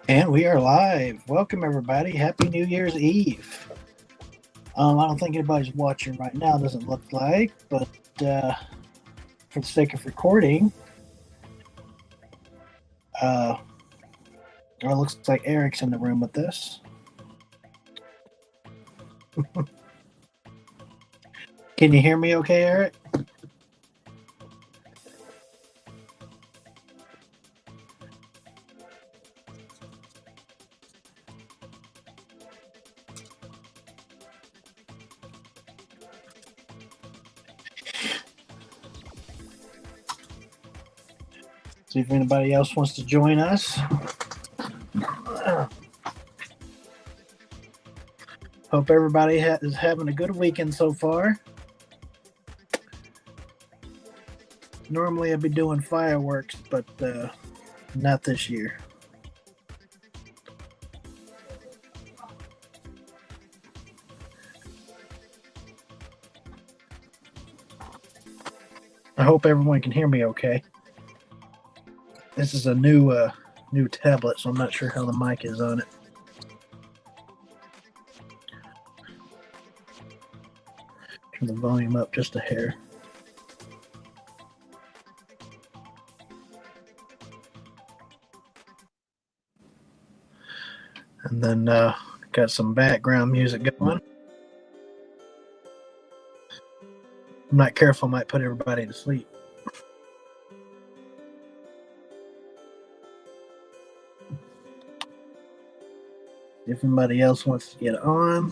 And we are live. Welcome, everybody. Happy New Year's Eve. I don't think anybody's watching right now, doesn't look like, but for the sake of recording, uh, it looks like Eric's in the room with us. Can you hear me okay, Eric? See if anybody else wants to join us. Hope everybody is having a good weekend so far. Normally I'd be doing fireworks, but not this year. I hope everyone can hear me okay. This is a new tablet, so I'm not sure how the mic is on it. Turn the volume up just a hair. And then got some background music going. I'm not careful, I might put everybody to sleep. If anybody else wants to get on.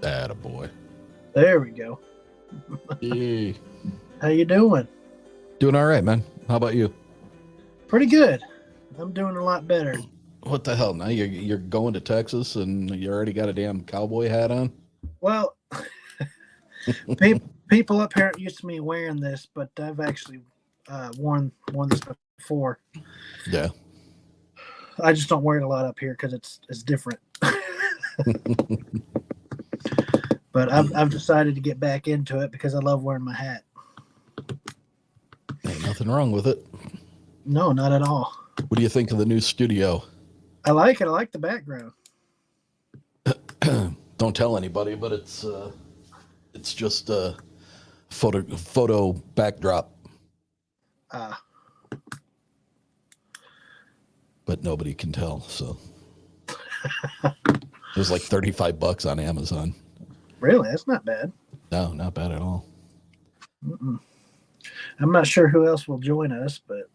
Attaboy. There we go. Hey. How you doing? Doing all right, man. How about you? Pretty good. I'm doing a lot better. What the hell? Now you're going to Texas and you already got a damn cowboy hat on? Well, people up here aren't used to me wearing this, but I've actually worn this before. Yeah. I just don't wear it a lot up here because it's different. But I've decided to get back into it because I love wearing my hat. Ain't nothing wrong with it. No, not at all. What do you think of the new studio? I like it. I like the background. Don't tell anybody, but it's just a photo backdrop. But nobody can tell, so it was like $35 on Amazon. Really? That's not bad. No, not bad at all. Mm-mm. I'm not sure who else will join us, but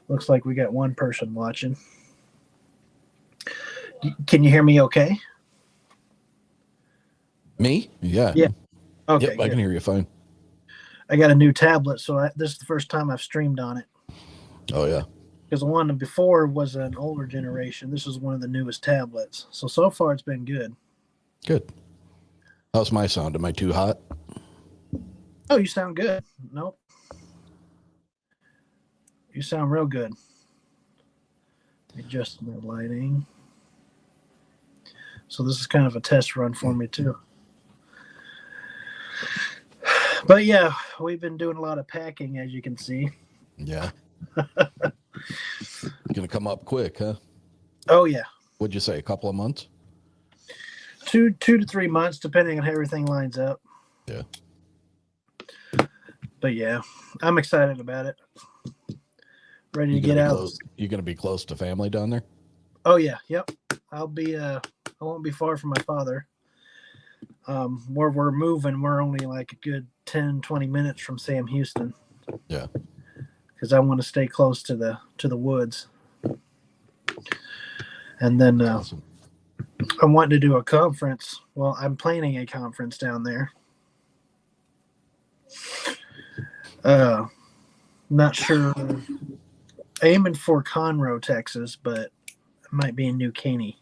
looks like we got one person watching. Can you hear me okay? Me? Yeah. Yeah. Okay. Yep, I can hear you fine. I got a new tablet, so this is the first time I've streamed on it. Oh, yeah. Because the one before was an older generation. This is one of the newest tablets. So far it's been good. Good. How's my sound? Am I too hot? Oh, you sound good. Nope. You sound real good. Adjust my lighting. So this is kind of a test run for me too. But yeah, we've been doing a lot of packing, as you can see. Yeah. Gonna come up quick, huh? Oh yeah. What'd you say? A couple of months? 2 to 3 months, depending on how everything lines up. Yeah. But yeah, I'm excited about it. Ready to get out. You gonna be close to family down there? Oh yeah, yep. I'll be. I won't be far from my father. Where we're moving, we're only like a good 10, 20 minutes from Sam Houston. Yeah. Because I want to stay close to the woods. And then Awesome. I'm wanting to do a conference. Well, I'm planning a conference down there. Uh, Not sure. Aiming for Conroe, Texas, but it might be in New Caney,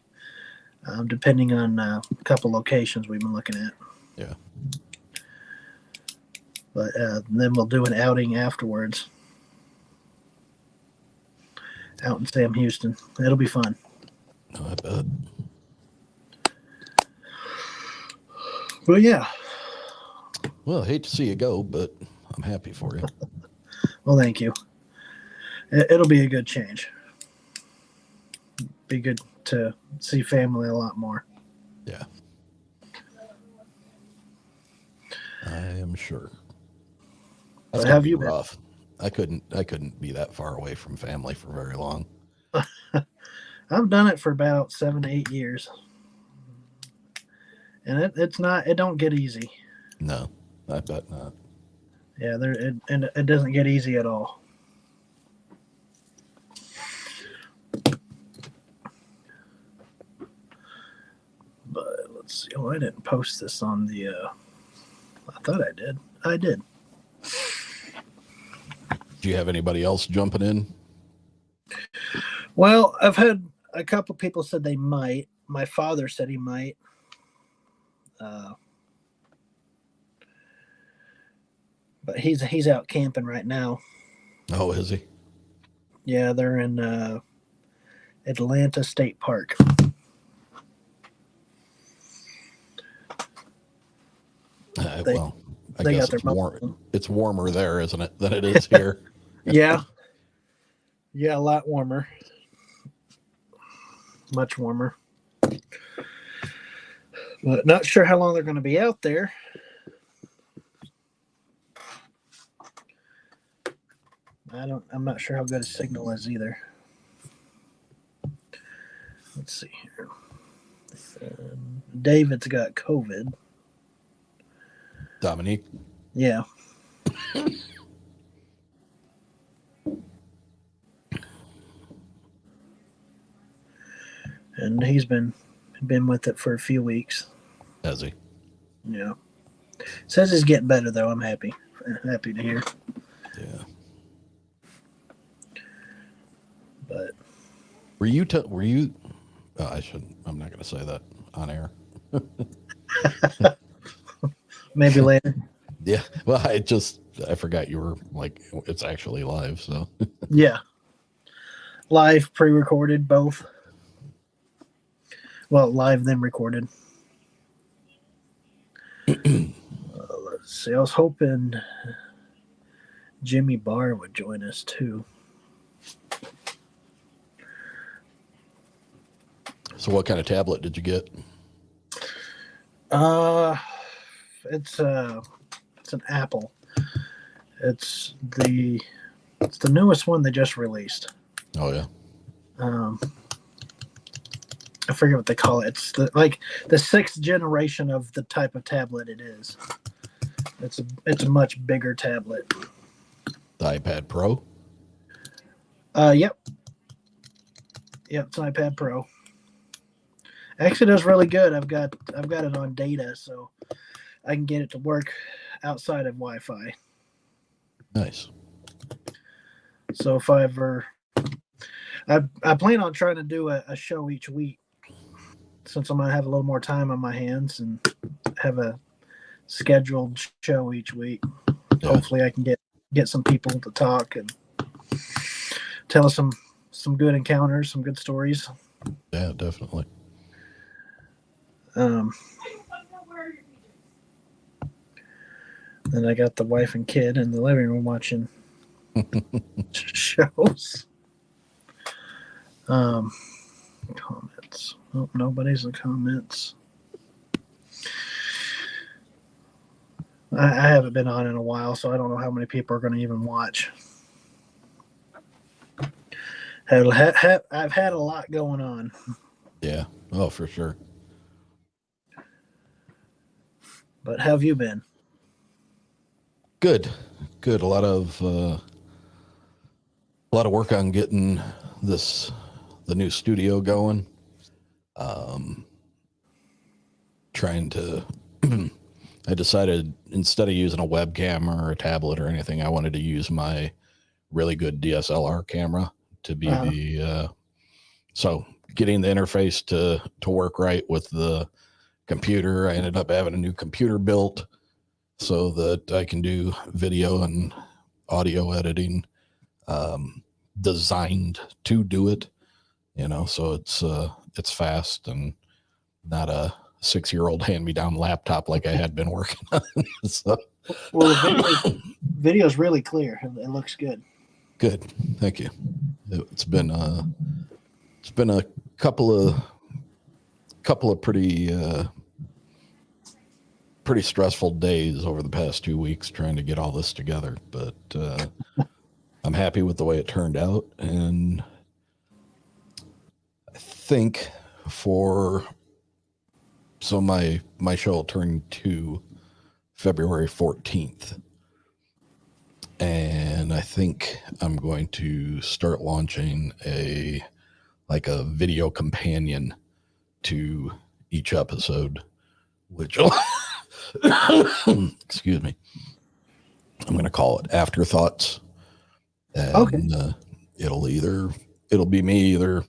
depending on a couple locations we've been looking at. Yeah. But then we'll do an outing afterwards out in Sam Houston. It'll be fun. Oh, I bet. Well, yeah. Well, I hate to see you go, but I'm happy for you. Well, thank you. It'll be a good change. Be good to see family a lot more. Yeah. I am sure. That's Have you been? rough. I couldn't be that far away from family for very long. I've done it for about 7 to 8 years, and it don't get easy. No, I bet not. Yeah, it doesn't get easy at all. But let's see. Oh, I didn't post this on the. I thought I did. I did. Do you have anybody else jumping in? Well, I've had a couple people said they might. My father said he might. But he's out camping right now. Oh, is he? Yeah, they're in Atlanta State Park. Well, I they guess got their it's warmer there, isn't it, than it is here? Yeah. Yeah, a lot warmer. Much warmer. But not sure how long they're going to be out there. I'm not sure how good a signal is either. Let's see here. David's got COVID. Dominique? Yeah. And he's been with it for a few weeks. Has he? Yeah. Says he's getting better though. I'm happy to hear. Yeah. But were you I shouldn't. I'm not going to say that on air. Maybe later. Yeah. Well, I forgot you were like, it's actually live. So Yeah. Live, pre-recorded, both. Well, live then recorded. Let's see. I was hoping Jimmy Barr would join us too. So what kind of tablet did you get? It's an Apple. It's the newest one they just released. Oh yeah. I forget what they call it. It's the sixth generation of the type of tablet it is. It's a much bigger tablet. The iPad Pro? Yep. Yep, it's an iPad Pro. Actually does really good. I've got it on data, so I can get it to work outside of Wi-Fi. Nice. So if I plan on trying to do a show each week, since I'm gonna have a little more time on my hands and have a scheduled show each week. Yeah. Hopefully I can get some people to talk and tell us some good encounters, some good stories. Yeah, definitely. Then I got the wife and kid in the living room watching shows. Comments. Oh, nobody's in the comments. I haven't been on in a while, so I don't know how many people are going to even watch. I've had a lot going on. Yeah. Oh, for sure. But how have you been? Good. A lot of work on getting the new studio going. Trying to I decided instead of using a webcam or a tablet or anything, I wanted to use my really good DSLR camera to be so getting the interface to work right with the computer. I ended up having a new computer built so that I can do video and audio editing, designed to do it, so it's fast and not a 6-year-old hand-me-down laptop like I had been working on. So, well, the video's really clear. It looks good. Good. Thank you. It's been a couple of pretty stressful days over the past 2 weeks trying to get all this together, but I'm happy with the way it turned out. And I think so my show will turn to February 14th. And I think I'm going to start launching a video companion to each episode, which excuse me, I'm going to call it Afterthoughts. And Okay. It'll be me either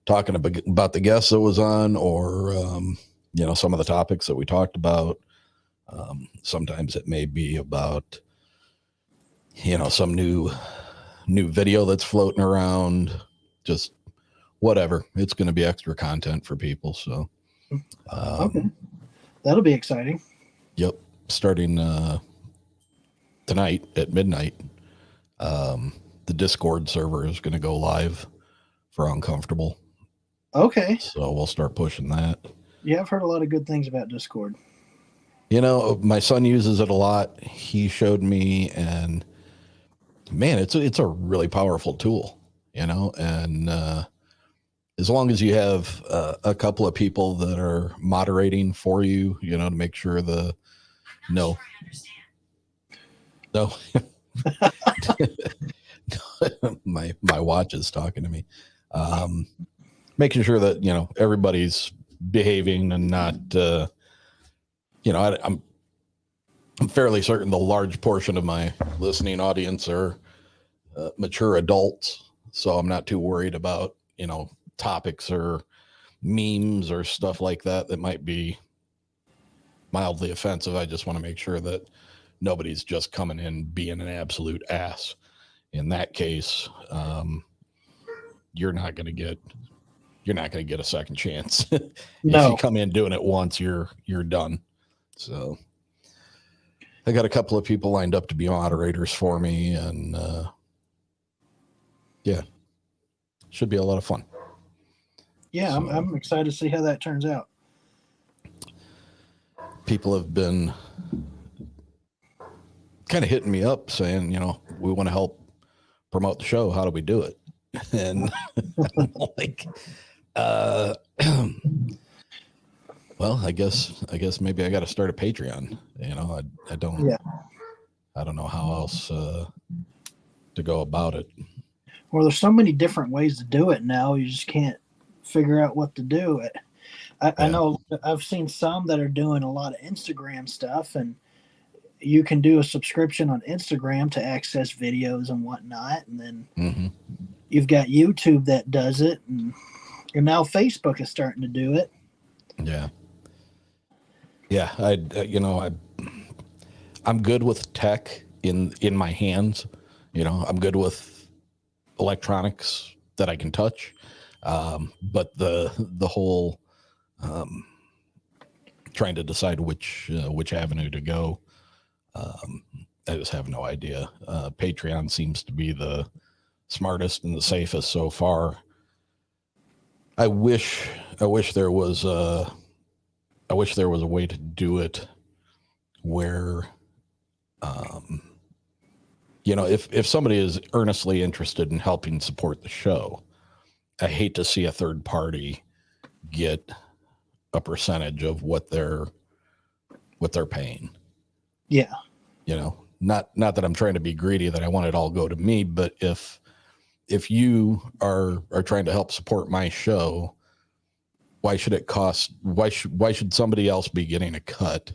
talking about the guest that was on, or some of the topics that we talked about. Sometimes it may be about some new video that's floating around, just whatever. It's going to be extra content for people. So Okay, that'll be exciting. Yep, starting tonight at midnight. The Discord server is going to go live for Uncomfortable. Okay. So we'll start pushing that. Yeah, I've heard a lot of good things about Discord. My son uses it a lot. He showed me, and man, it's a really powerful tool, and as long as you have a couple of people that are moderating for you, to make sure no, my watch is talking to me. Making sure that, everybody's behaving and not, I'm fairly certain the large portion of my listening audience are mature adults. So I'm not too worried about, topics or memes or stuff like that might be mildly offensive. I just want to make sure that nobody's just coming in being an absolute ass. In that case, you're not going to get a second chance. No. If you come in doing it once, you're done. So I got a couple of people lined up to be moderators for me, and should be a lot of fun. Yeah, So, I'm excited to see how that turns out. People have been kind of hitting me up saying, we want to help promote the show. How do we do it? And I'm like, well, I guess maybe I got to start a Patreon. I don't know how else to go about it. Well, there's so many different ways to do it now. You just can't figure out what to do. I know I've seen some that are doing a lot of Instagram stuff, and you can do a subscription on Instagram to access videos and whatnot. And then you've got YouTube that does it, and now Facebook is starting to do it. Yeah. Yeah. I'm good with tech in my hands. I'm good with electronics that I can touch. But the whole trying to decide which avenue to go, I just have no idea. Patreon seems to be the smartest and the safest so far. I wish there was a way to do it where, if somebody is earnestly interested in helping support the show, I hate to see a third party get a percentage of what they're paying. Yeah. Not that I'm trying to be greedy, that I want it all go to me, but if you are trying to help support my show, why should somebody else be getting a cut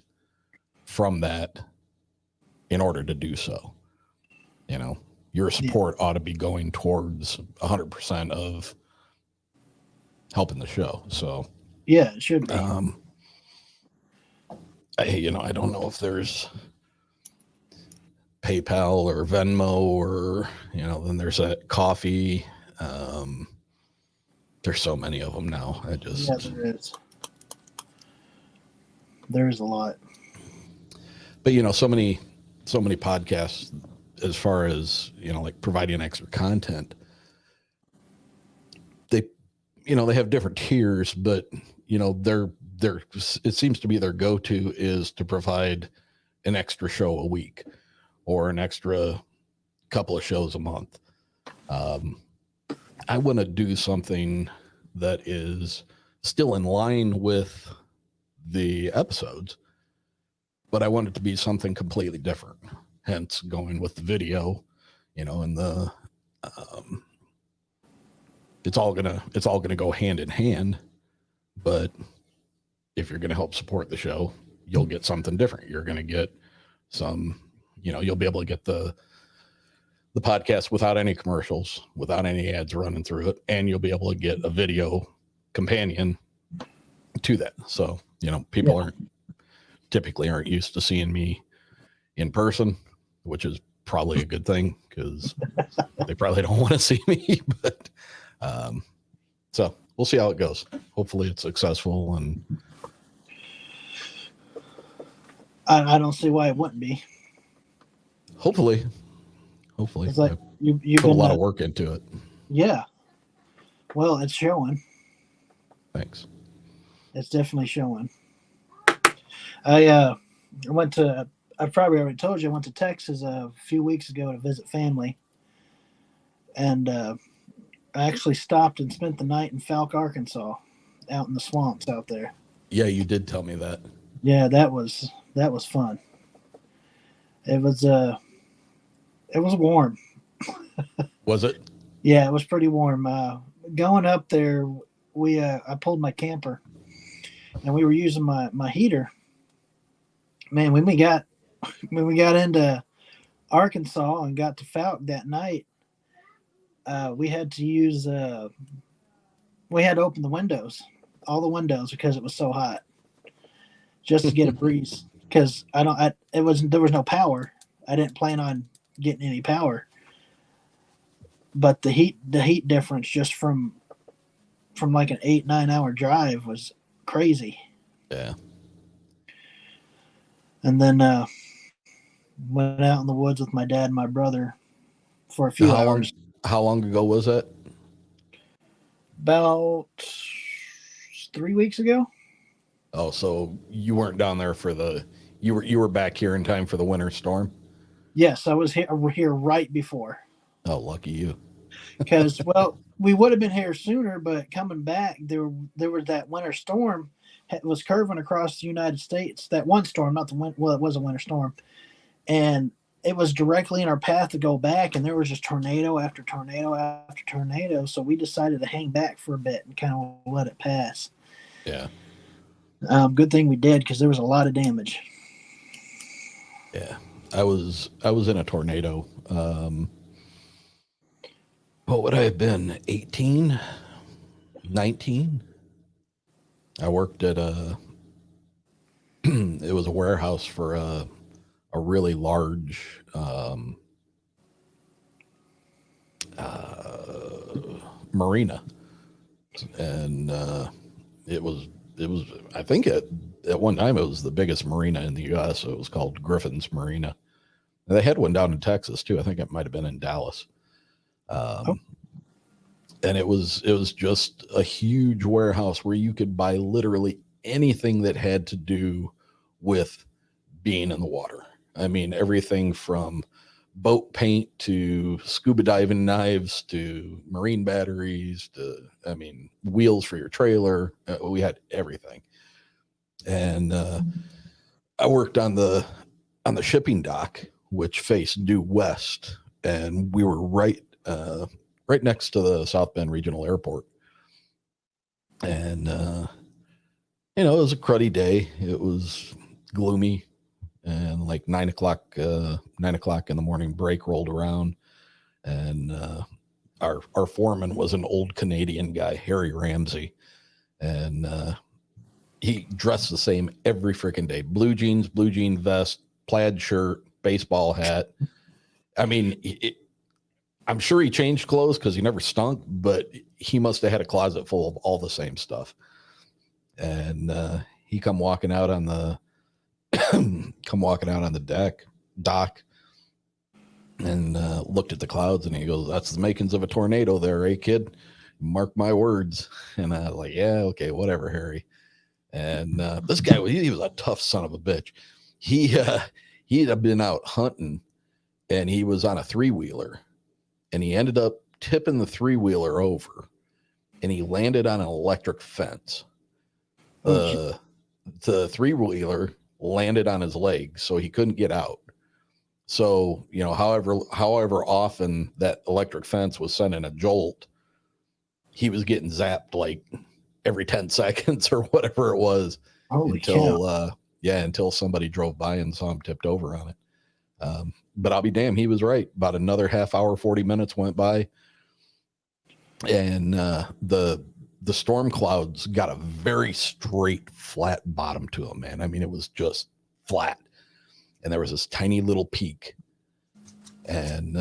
from that in order to do so. You know, your support ought to be going towards 100% of helping the show. So yeah, it should be. I don't know if there's PayPal or Venmo or, then there's that coffee. There's so many of them now. Yeah, there is. There is a lot. But, so many podcasts, as far as, like providing extra content, they have different tiers, but, it seems to be their go-to is to provide an extra show a week or an extra couple of shows a month. I want to do something that is still in line with the episodes, but I want it to be something completely different. Hence going with the video, and the, it's all gonna go hand in hand. But if you're going to help support the show, you'll get something different. You're going to get some, you'll be able to get the podcast without any commercials, without any ads running through it. And you'll be able to get a video companion to that. So, people typically aren't used to seeing me in person, which is probably a good thing because they probably don't want to see me, but, so we'll see how it goes. Hopefully it's successful, and I don't see why it wouldn't be. Hopefully, it's like you put a lot of work into it. Yeah, well, it's showing. Thanks. It's definitely showing. I probably already told you I went to Texas a few weeks ago to visit family, and I actually stopped and spent the night in Falk, Arkansas, out in the swamps out there. Yeah, you did tell me that. Yeah, that was fun. It was warm. Was it? Yeah, it was pretty warm. Going up there, I pulled my camper, and we were using my heater. Man, when we got into Arkansas and got to Falk that night, we had to open the windows, all the windows, because it was so hot, just to get a breeze. Because there was no power. I didn't plan on getting any power, but the heat difference just from like an 8-9 hour drive was crazy. Yeah. And then went out in the woods with my dad and my brother for a few hours. How long ago was that? About 3 weeks ago. Oh, so you weren't down there for you were back here in time for the winter storm? Yes, I was here right before. Oh, lucky you. Because, well, we would have been here sooner, but coming back, there was that winter storm. It was curving across the United States. That one storm, not the wind. Well, it was a winter storm, and it was directly in our path to go back. And there was just tornado after tornado after tornado. So we decided to hang back for a bit and kind of let it pass. Yeah. Good thing we did, because there was a lot of damage. Yeah, I was in a tornado. What would I have been? 18, 19. I worked at it was a warehouse for a really large marina, and it was I think at one time it was the biggest marina in the U.S. It was called Griffin's Marina. And they had one down in Texas too. I think it might have been in Dallas. And it was just a huge warehouse where you could buy literally anything that had to do with being in the water. I mean, everything from boat paint to scuba diving knives to marine batteries to, wheels for your trailer. We had everything. And I worked on the shipping dock, which faced due west, and we were right next to the South Bend Regional Airport. And it was a cruddy day. It was gloomy, like 9 o'clock in the morning, break rolled around, and our foreman was an old Canadian guy, Harry Ramsey, and he dressed the same every freaking day: blue jeans, blue jean vest, plaid shirt, baseball hat. I mean, I'm sure he changed clothes because he never stunk, but he must have had a closet full of all the same stuff. And he come walking out on the dock, and looked at the clouds, and he goes, "That's the makings of a tornado there, eh, kid? Mark my words." And I was like, "Yeah, okay, whatever, Harry." And this guy, he was a tough son of a bitch. He had been out hunting, and he was on a 3-wheeler, and he ended up tipping the 3-wheeler over, and he landed on an electric fence. The 3-wheeler landed on his leg, so he couldn't get out. So, you know, however often that electric fence was sending a jolt, he was getting zapped like every 10 seconds or whatever it was. Holy until somebody drove by and saw him tipped over on it. But I'll be damned, he was right. About another half hour, 40 minutes went by, and the storm clouds got a very straight, flat bottom to them, man. I mean, it was just flat, and there was this tiny little peak. And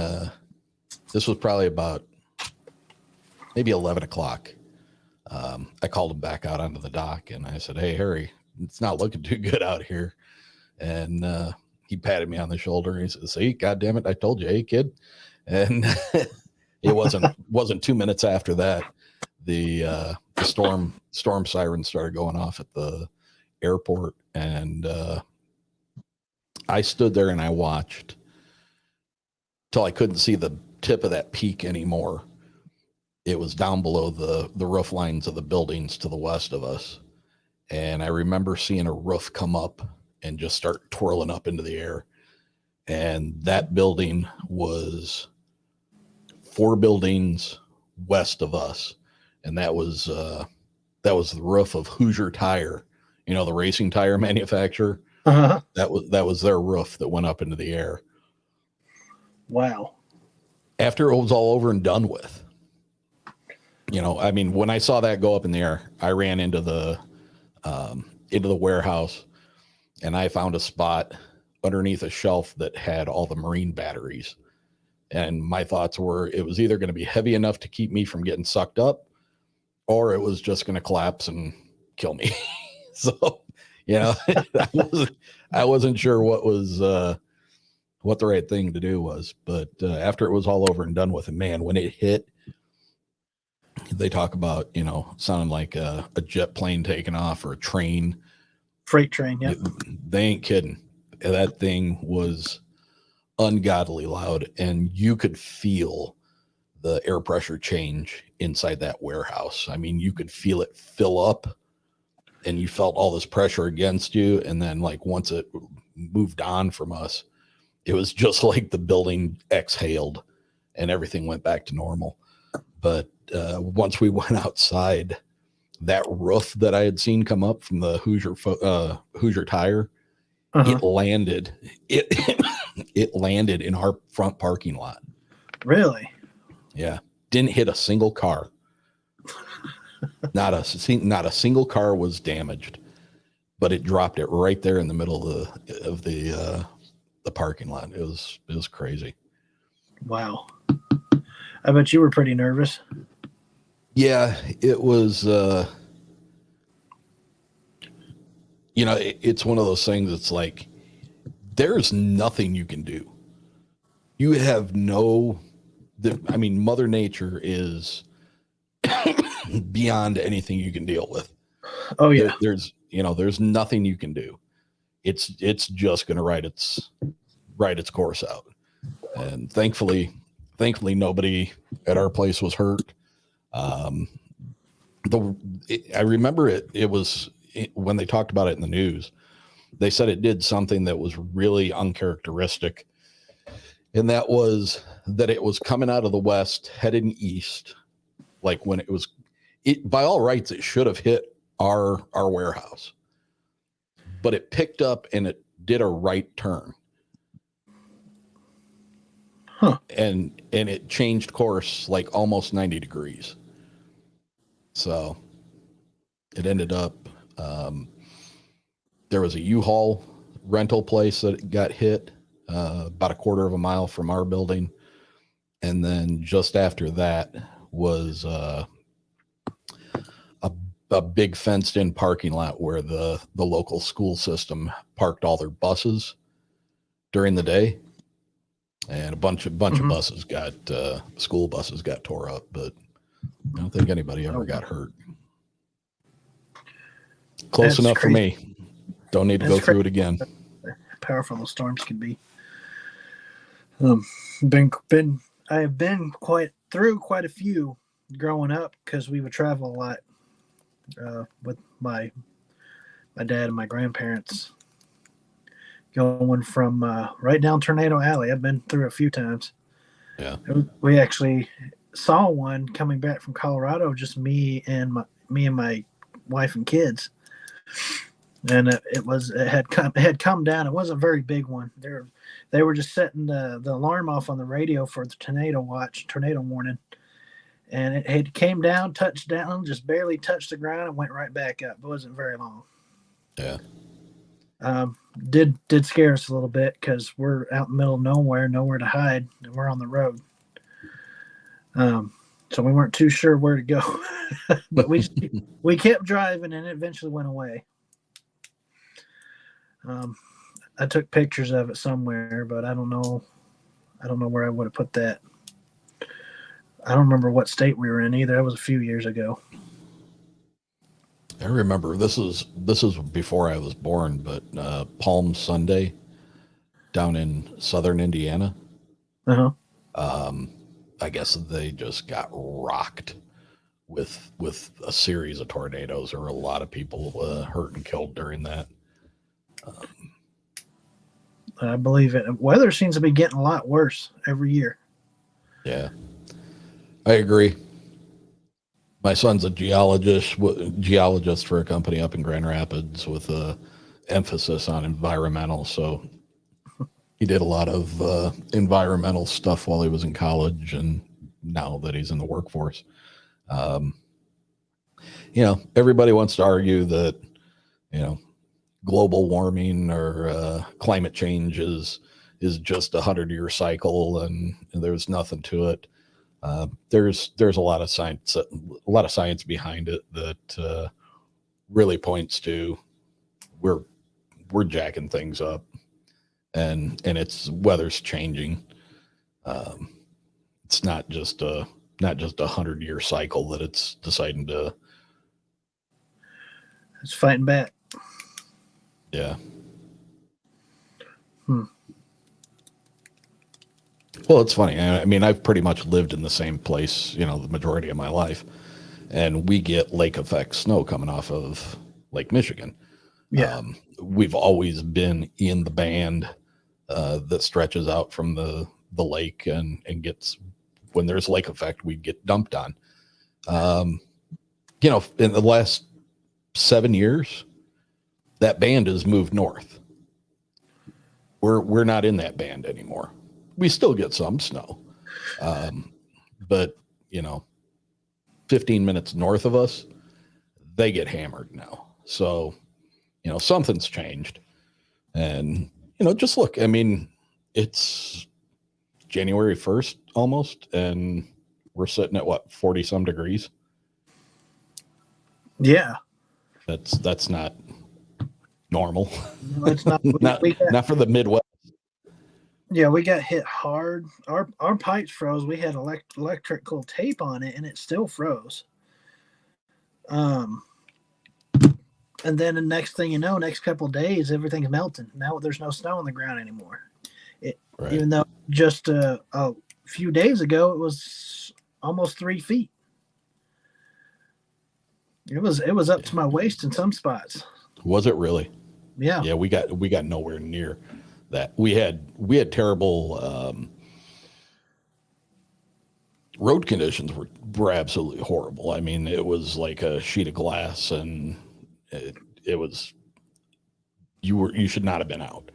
this was probably about maybe 11 o'clock. I called him back out onto the dock, and I said, "Hey, Harry, it's not looking too good out here." And he patted me on the shoulder, and he said, "See, God damn it, I told you, hey, kid." And it wasn't 2 minutes after that, the storm siren started going off at the airport, and I stood there and I watched till I couldn't see the tip of that peak anymore. It was down below the roof lines of the buildings to the west of us, and I remember seeing a roof come up and just start twirling up into the air, and that building was 4 buildings west of us. And that was the roof of Hoosier Tire, you know, the racing tire manufacturer. Uh-huh. That was their roof that went up into the air. Wow. After it was all over and done with, you know, I mean, when I saw that go up in the air, I ran into the warehouse, and I found a spot underneath a shelf that had all the marine batteries. And my thoughts were, it was either going to be heavy enough to keep me from getting sucked up, or it was just going to collapse and kill me. So, you know, I wasn't sure what the right thing to do was. But after it was all over and done with, and man, when it hit, they talk about, you know, sounding like a jet plane taking off or a train. Freight train, yeah. They ain't kidding. That thing was ungodly loud, and you could feel the air pressure change inside that warehouse. I mean, you could feel it fill up, and you felt all this pressure against you. And then, like, once it moved on from us, it was just like the building exhaled and everything went back to normal. But once we went outside, that roof that I had seen come up from the Hoosier Tire, Uh-huh. it landed in our front parking lot. Really? Yeah. Didn't hit a single car. Not a single car was damaged, but it dropped it right there in the middle of the parking lot. It was crazy. Wow. I bet you were pretty nervous. Yeah, it was, you know, it's one of those things that's like, there's nothing you can do. You have Mother Nature is beyond anything you can deal with. Oh yeah. There's nothing you can do. It's just going to ride its course out. And thankfully nobody at our place was hurt. I remember it was when they talked about it in the news, they said it did something that was really uncharacteristic. And that was that it was coming out of the west, heading east. Like when it by all rights, it should have hit our warehouse, but it picked up and it did a right turn. Huh. And it changed course like almost 90 degrees. So it ended up, there was a U-Haul rental place that got hit about a quarter of a mile from our building. And then just after that was a big fenced in parking lot where the local school system parked all their buses during the day. And a bunch of buses got, school buses got tore up, but I don't think anybody ever got hurt. Close enough for me. Don't need to go through it again. How powerful those storms can be. I have been quite a few growing up because we would travel a lot with my dad and my grandparents. Going from right down Tornado Alley. I've been through a few times. Yeah. We actually saw one coming back from Colorado, just me and my wife and kids. And it had come down. It wasn't a very big one. They were just setting the alarm off on the radio for the tornado warning. And it had came down, touched down, just barely touched the ground and went right back up. It wasn't very long. Yeah. Did scare us a little bit because we're out in the middle of nowhere to hide, and we're on the road. So we weren't too sure where to go, but we kept driving, and it eventually went away. I took pictures of it somewhere, but I don't know where I would have put that. I don't remember what state we were in either. That was a few years ago. I remember this is before I was born, but Palm Sunday down in southern Indiana. I guess they just got rocked with a series of tornadoes. There were a lot of people hurt and killed during that. I believe it. Weather seems to be getting a lot worse every year. Yeah, I agree. My son's a geologist for a company up in Grand Rapids with a emphasis on environmental. So he did a lot of environmental stuff while he was in college, and now that he's in the workforce. Everybody wants to argue that, global warming or climate change is just 100-year cycle and there's nothing to it. There's a lot of science behind it that really points to we're jacking things up, and it's weather's changing. It's not just a 100-year cycle that it's deciding to. It's fighting back. Yeah. Well, it's funny. I mean, I've pretty much lived in the same place, the majority of my life, and we get lake effect snow coming off of Lake Michigan. Yeah. We've always been in the band that stretches out from the lake and gets, when there's lake effect, we get dumped on. In the last 7 years, that band has moved north. We're not in that band anymore. We still get some snow. But 15 minutes north of us, they get hammered now. So, something's changed. And, just look, I mean, it's January 1st almost, and we're sitting at 40 some degrees. Yeah. That's not normal. No, it's not. not for the Midwest. Yeah, we got hit hard. Our pipes froze. We had electrical tape on it, and it still froze. And then the next thing you know, next couple of days, everything's melting. Now there's no snow on the ground anymore. Right. Even though just a few days ago it was almost 3 feet. It was up to my waist in some spots. Was it really? Yeah. Yeah, we got nowhere near that. We had terrible road conditions were absolutely horrible. I mean, it was like a sheet of glass, and it was you should not have been out.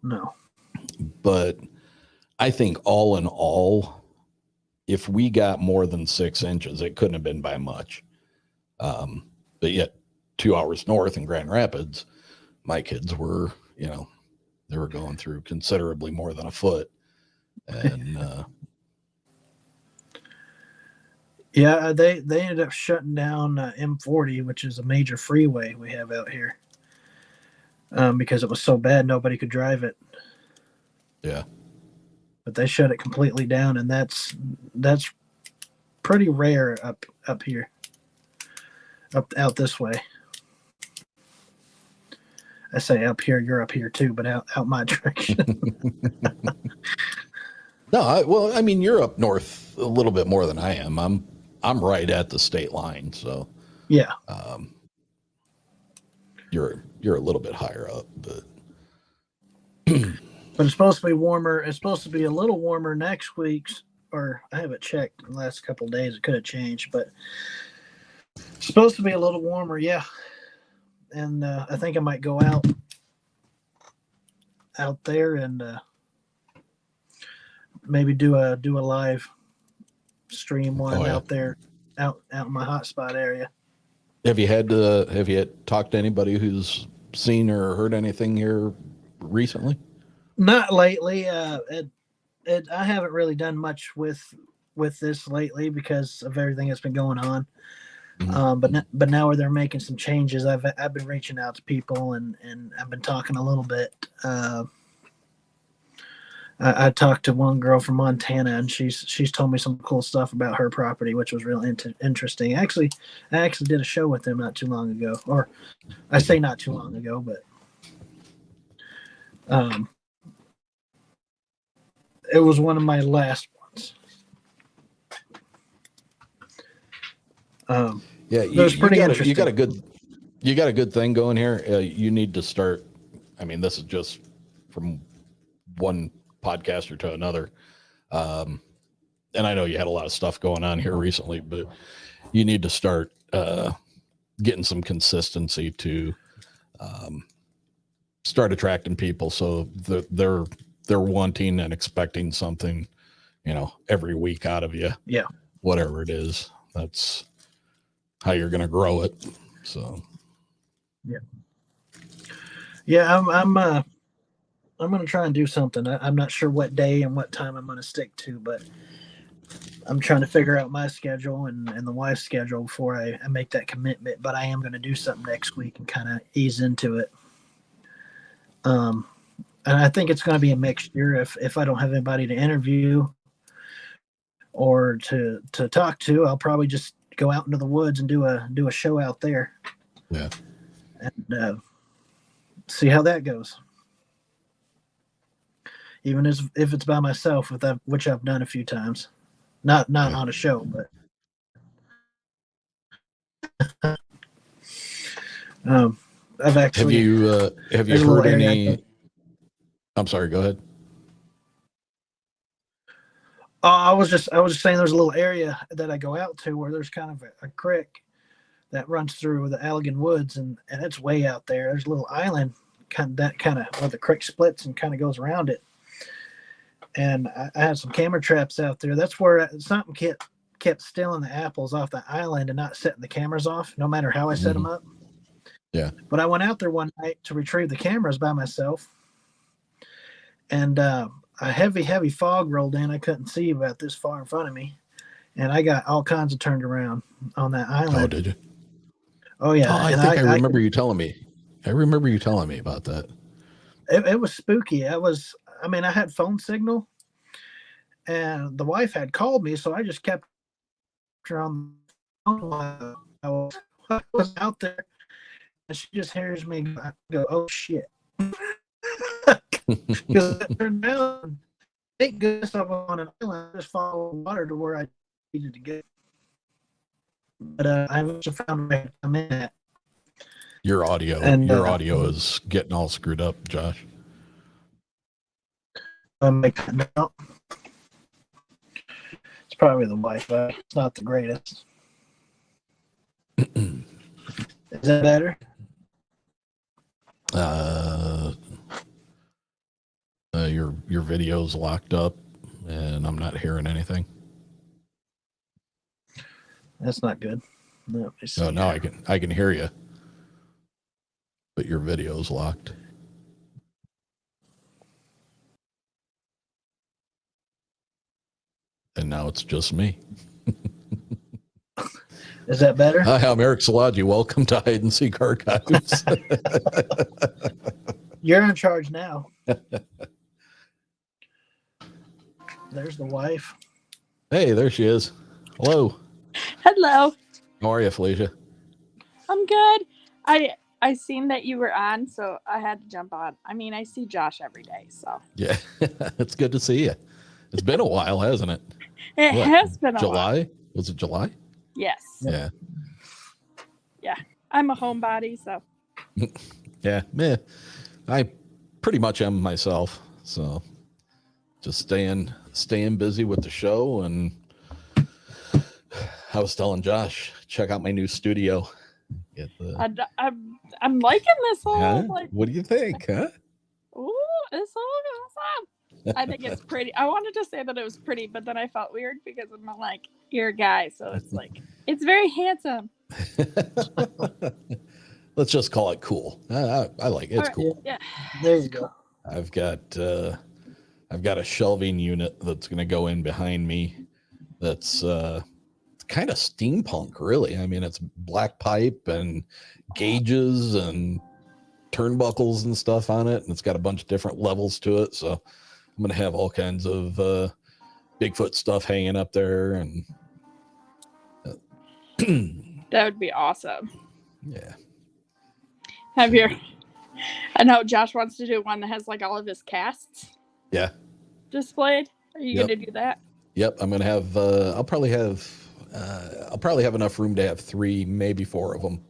No. But I think all in all, if we got more than 6 inches, it couldn't have been by much. But yet 2 hours north in Grand Rapids, my kids were, they were going through considerably more than a foot. And yeah, they ended up shutting down M40, which is a major freeway we have out here, because it was so bad nobody could drive it. Yeah. But they shut it completely down, and that's pretty rare up here, out this way. I say up here, you're up here too, but out my direction. No, I mean, you're up north a little bit more than I am. I'm right at the state line, so yeah. You're a little bit higher up, but but it's supposed to be warmer. It's supposed to be a little warmer next week's, or I haven't checked in the last couple of days. It could have changed, but it's supposed to be a little warmer. Yeah. And I think I might go out there and maybe do a live stream one out there, out in my hotspot area. Have you had talked to anybody who's seen or heard anything here recently? Not lately. I haven't really done much with this lately because of everything that's been going on. Mm-hmm. But now where they're making some changes, I've been reaching out to people and I've been talking a little bit. I talked to one girl from Montana, and she's told me some cool stuff about her property, which was really interesting. I actually did a show with them not too long ago, or I say not too long ago, but it was one of my last ones. Yeah, it was pretty interesting. You got a good thing going here. You need to start. I mean, this is just from one podcaster to another. And I know you had a lot of stuff going on here recently, but you need to start getting some consistency to start attracting people. So they're wanting and expecting something, every week out of you. Yeah. Whatever it is, that's how you're going to grow it. So. Yeah. I'm going to try and do something. I'm not sure what day and what time I'm going to stick to, but I'm trying to figure out my schedule and the wife's schedule before I make that commitment. But I am going to do something next week and kind of ease into it. And I think it's going to be a mixture. If I don't have anybody to interview or to talk to, I'll probably just go out into the woods and do a show out there. Yeah. And see how that goes. Even if it's by myself, which I've done a few times, not on a show, but I've actually. Have you heard any? I'm sorry. Go ahead. I was just saying there's a little area that I go out to where there's kind of a creek that runs through the Allegan Woods, and it's way out there. There's a little island kind of where the creek splits and kind of goes around it. And I had some camera traps out there. That's where something kept stealing the apples off the island and not setting the cameras off, no matter how I set them up. Yeah. But I went out there one night to retrieve the cameras by myself, and a heavy fog rolled in. I couldn't see about this far in front of me, and I got all kinds of turned around on that island. Oh, did you? Oh yeah. Oh, I remember you telling me. I remember you telling me about that. It was spooky. I had phone signal, and the wife had called me, so I just kept her on the phone. I was out there, and she just hears me go, "Oh shit!" Because it turned down. Thank goodness I was on an island. I just followed water to where I needed to get. But I also found a way to come in at. Your audio is getting all screwed up, Josh. It's probably the Wi-Fi. It's not the greatest. Is that better? Uh, your video's locked up, and I'm not hearing anything. That's not good. No, let me see. No, I can hear you, but your video's locked. And now it's just me. Is that better? Hi, I'm Eric Szilagyi. Welcome to Hide and Seek Archives. You're in charge now. There's the wife. Hey, there she is. Hello. Hello. How are you, Felicia? I'm good. I seen that you were on, so I had to jump on. I mean, I see Josh every day, so Yeah, it's good to see you. It's been a while, hasn't it? it What, has been a July? while. Was it July? Yes. Yeah. I'm a homebody, so Yeah. Meh. I pretty much am myself. So just staying busy with the show. And I was telling Josh, check out my new studio. Get the, I'm liking this whole huh? like. What do you think? Huh? Ooh, it's so awesome. I think it's pretty. I wanted to say that it was pretty, but then I felt weird because I'm not like you're a guy, so it's like it's very handsome. Let's just call it cool. I like it. It's Alright, cool. Yeah. There you go. I've got a shelving unit that's going to go in behind me. That's kind of steampunk, really. I mean, it's black pipe and gauges and turnbuckles and stuff on it, and it's got a bunch of different levels to it. So I'm going to have all kinds of Bigfoot stuff hanging up there, and That would be awesome. yeah. Have your I know Josh wants to do one that has like all of his casts Yeah. displayed. Are you Yep. gonna do that? Yep, I'm gonna have. I'll probably have enough room to have 3, maybe 4 of them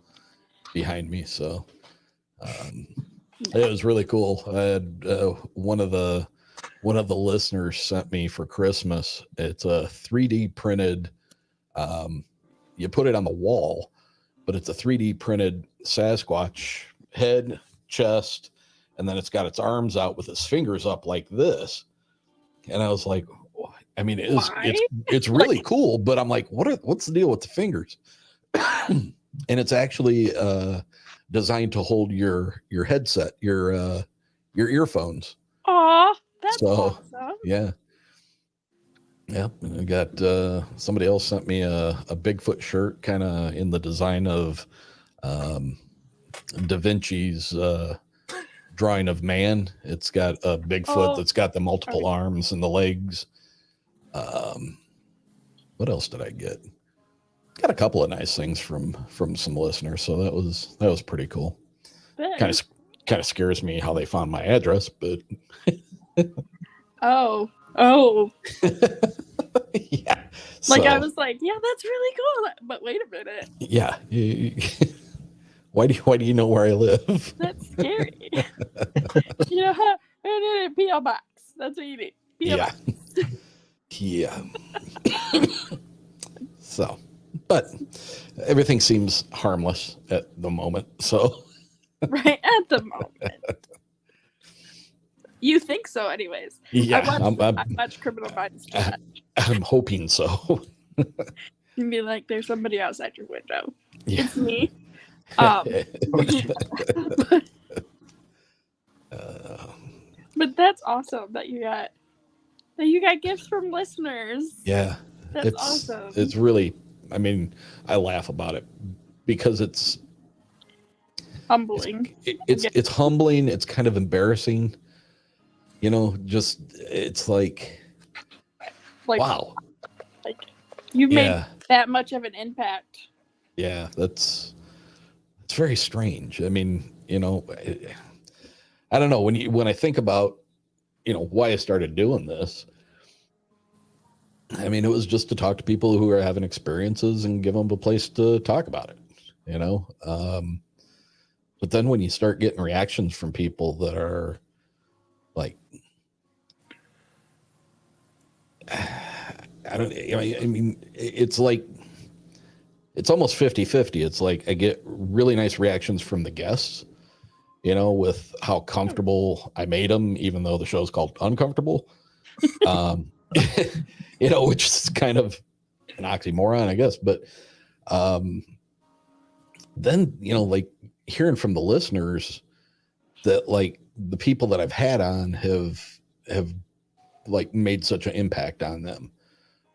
behind me. So it was really cool. I had one of the listeners sent me for Christmas. It's a 3D printed. You put it on the wall, but it's a 3D printed Sasquatch head, chest, and then it's got its arms out with its fingers up like this. And I was like, I mean, it's really cool, but I'm like, what's the deal with the fingers? And it's actually designed to hold your headset, your earphones. Aw, that's So, awesome. Yeah. Yeah. And I got somebody else sent me a Bigfoot shirt, kind of in the design of Da Vinci's drawing of man. It's got a Bigfoot that's got the multiple arms and the legs. What else did I get? Got a couple of nice things from some listeners, so that was pretty cool. Kind of scares me how they found my address, but oh yeah. like So, I was like, yeah, that's really cool, but wait a minute, yeah. Why do you know where I live? that's scary. You know how I need a PO box. That's what you need. PO Yeah. box. Yeah. So, but everything seems harmless at the moment. So, Right at the moment. You think so, anyways. yeah, I watch Criminal Minds. I'm hoping so. You'd be like, there's somebody outside your window. Yeah. It's me. But that's awesome that you got gifts from listeners. Yeah. That's awesome. It's really, I mean, I laugh about it because it's Humbling. It's humbling. It's kind of embarrassing. You know, just it's like wow. Like you made Yeah. that much of an impact. Yeah, it's very strange. I mean, you know, I don't know when I think about, you know, why I started doing this. I mean, it was just to talk to people who are having experiences and give them a place to talk about it, you know. But then when you start getting reactions from people that are like, I mean, it's like, it's almost 50-50. It's like I get really nice reactions from the guests, with how comfortable I made them, even though the show's called Uncomfortable. Which is kind of an oxymoron, I guess. But then, like hearing from the listeners that like the people that I've had on have like made such an impact on them.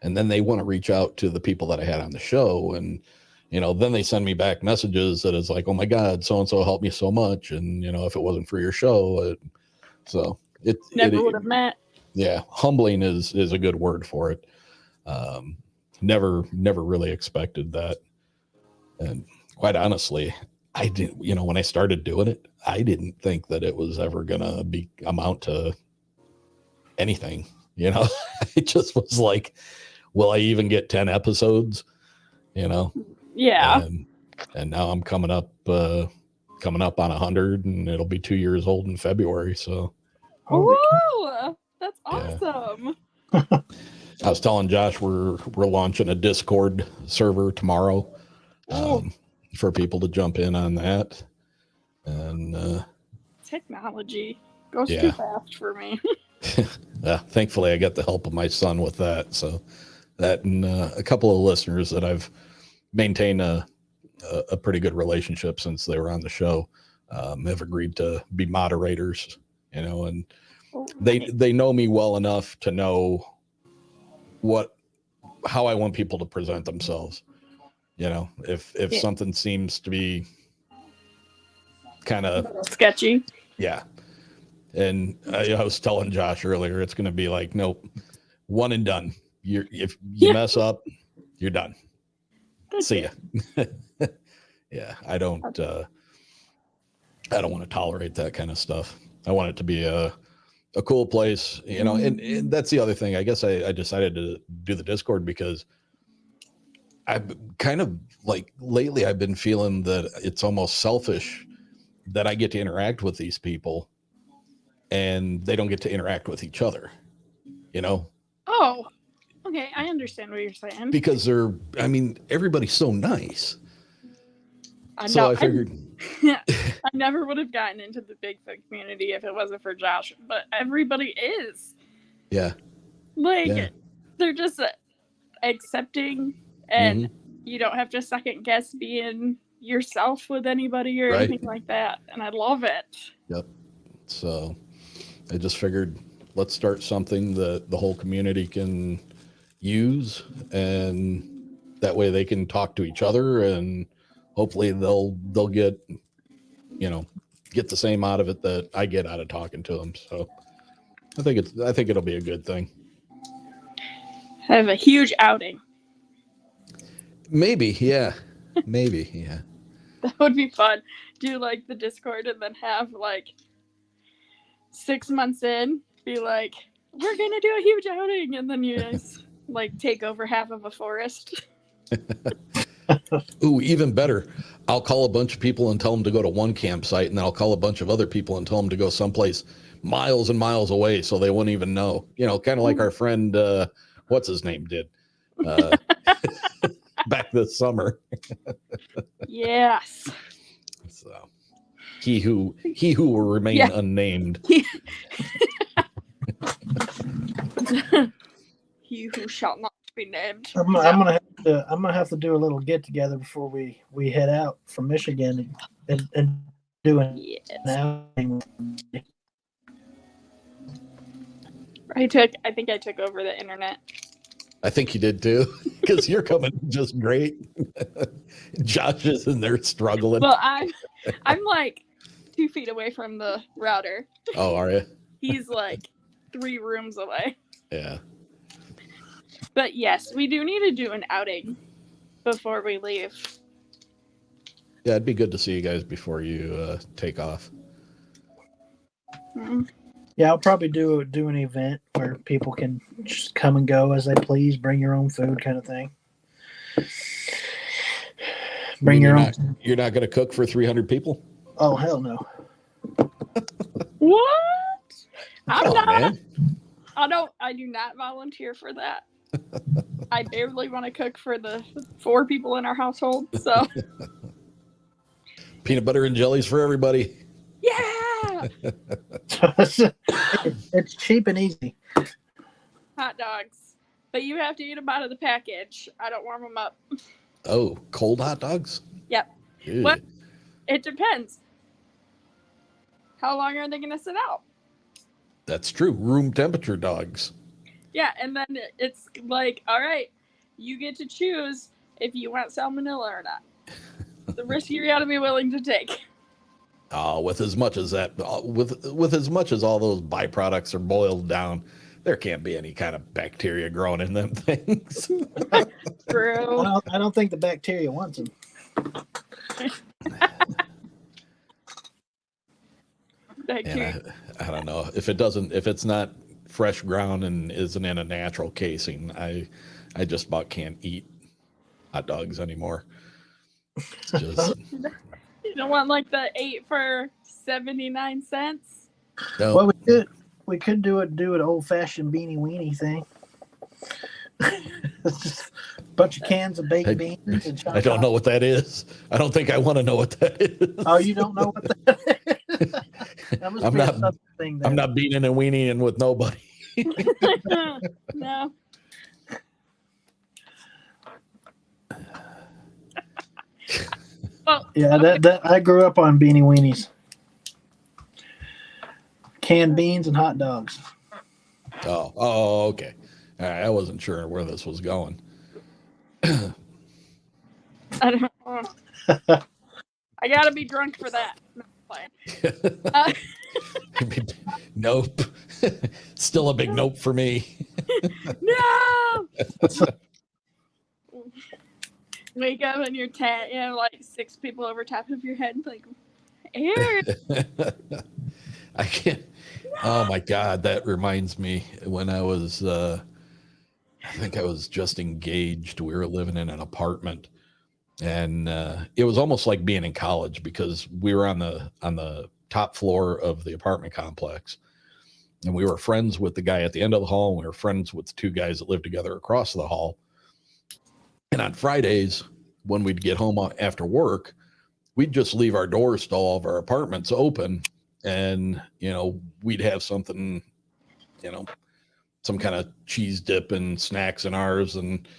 And then they want to reach out to the people that I had on the show. And, then they send me back messages that is like, oh my God, so-and-so helped me so much. And, if it wasn't for your show, Never would have met. Yeah. Humbling is a good word for it. Never really expected that. And quite honestly, I didn't, when I started doing it, I didn't think that it was ever going to amount to anything, It just was like, will I even get 10 episodes, Yeah. And now I'm coming up on 100, and it'll be 2 years old in February. So, Ooh, that's awesome. I was telling Josh we're launching a Discord server tomorrow, for people to jump in on that. And technology goes too fast for me. Thankfully, I got the help of my son with that. So that and a couple of listeners that I've maintained a pretty good relationship since they were on the show have agreed to be moderators, and they know me well enough to know how I want people to present themselves. If something seems to be kind of sketchy. Yeah. And I was telling Josh earlier, it's going to be like, nope, one and done. If you mess up, you're done. See ya. Yeah. I don't want to tolerate that kind of stuff. I want it to be a cool place, and that's the other thing. I guess I decided to do the Discord because I've kind of like lately I've been feeling that it's almost selfish that I get to interact with these people and they don't get to interact with each other, Oh, okay. I understand what you're saying. Because everybody's so nice. I figured I never would have gotten into the Bigfoot community if it wasn't for Josh, but everybody is. Yeah. They're just accepting, and you don't have to second guess being yourself with anybody or anything like that. And I love it. Yep. So I just figured let's start something that the whole community can use, and that way they can talk to each other, and hopefully they'll get, get the same out of it that I get out of talking to them. So I think it'll be a good thing. I have a huge outing. Maybe. Yeah. Maybe. Yeah. That would be fun. Do like the Discord and then have like 6 months in, be like, we're going to do a huge outing. And then you guys like take over half of a forest. Ooh, even better. I'll call a bunch of people and tell them to go to one campsite, and then I'll call a bunch of other people and tell them to go someplace miles and miles away so they wouldn't even know. Kind of like our friend, what's his name did back this summer. Yes. So he who will remain unnamed. He who shall not be named. I'm gonna have to do a little get together before we head out from Michigan and do an outing. I think I took over the internet. I think you did too, because you're coming just great. Josh is in there struggling. Well, I'm like 2 feet away from the router. Oh, are you? He's like 3 rooms away. Yeah. But yes, we do need to do an outing before we leave. Yeah, it'd be good to see you guys before you take off. Mm-hmm. Yeah, I'll probably do an event where people can just come and go as they please, bring your own food kind of thing. Bring your own. You're not going to cook for 300 people? Oh, hell no. What? I'm not. Man. I do not volunteer for that. I barely want to cook for the 4 people in our household, so. Peanut butter and jellies for everybody. Yeah. It's cheap and easy. Hot dogs. But you have to eat them out of the package. I don't warm them up. Oh, cold hot dogs? Yep. Ew. What? It depends. How long are they going to sit out? That's true. Room temperature dogs. Yeah, and then it's like, all right, you get to choose if you want salmonella or not. The risk you got to be willing to take. With as much as that, with as much as all those byproducts are boiled down, there can't be any kind of bacteria growing in them things. True. I don't think the bacteria wants them. Bacteria. I don't know if it's not fresh ground and isn't in a natural casing. I just about can't eat hot dogs anymore. It's just You don't want like the 8 for 79 cents? no. Well, we could do an old fashioned beanie weenie thing. Just a bunch of cans of baked beans. And I don't know what that is. I don't think I want to know what that is. Oh, you don't know what that is? That must I'm be a not- Southern thing. I'm not beating and weaning with nobody. No. Well, Yeah, that I grew up on beanie weenies, canned beans, and hot dogs. Oh, okay. All right, I wasn't sure where this was going. I don't know. I gotta be drunk for that. No, I'm playing. Nope. Still a big nope for me. No! Wake up and you're you have like 6 people over top of your head, like, Aaron. I can't. Oh my God, that reminds me when I was, I think I was just engaged. We were living in an apartment, and it was almost like being in college because we were on the top floor of the apartment complex, and we were friends with the guy at the end of the hall. And we were friends with the 2 guys that lived together across the hall. And on Fridays, when we'd get home after work, we'd just leave our doors to all of our apartments open, and we'd have something, some kind of cheese dip and snacks in ours, and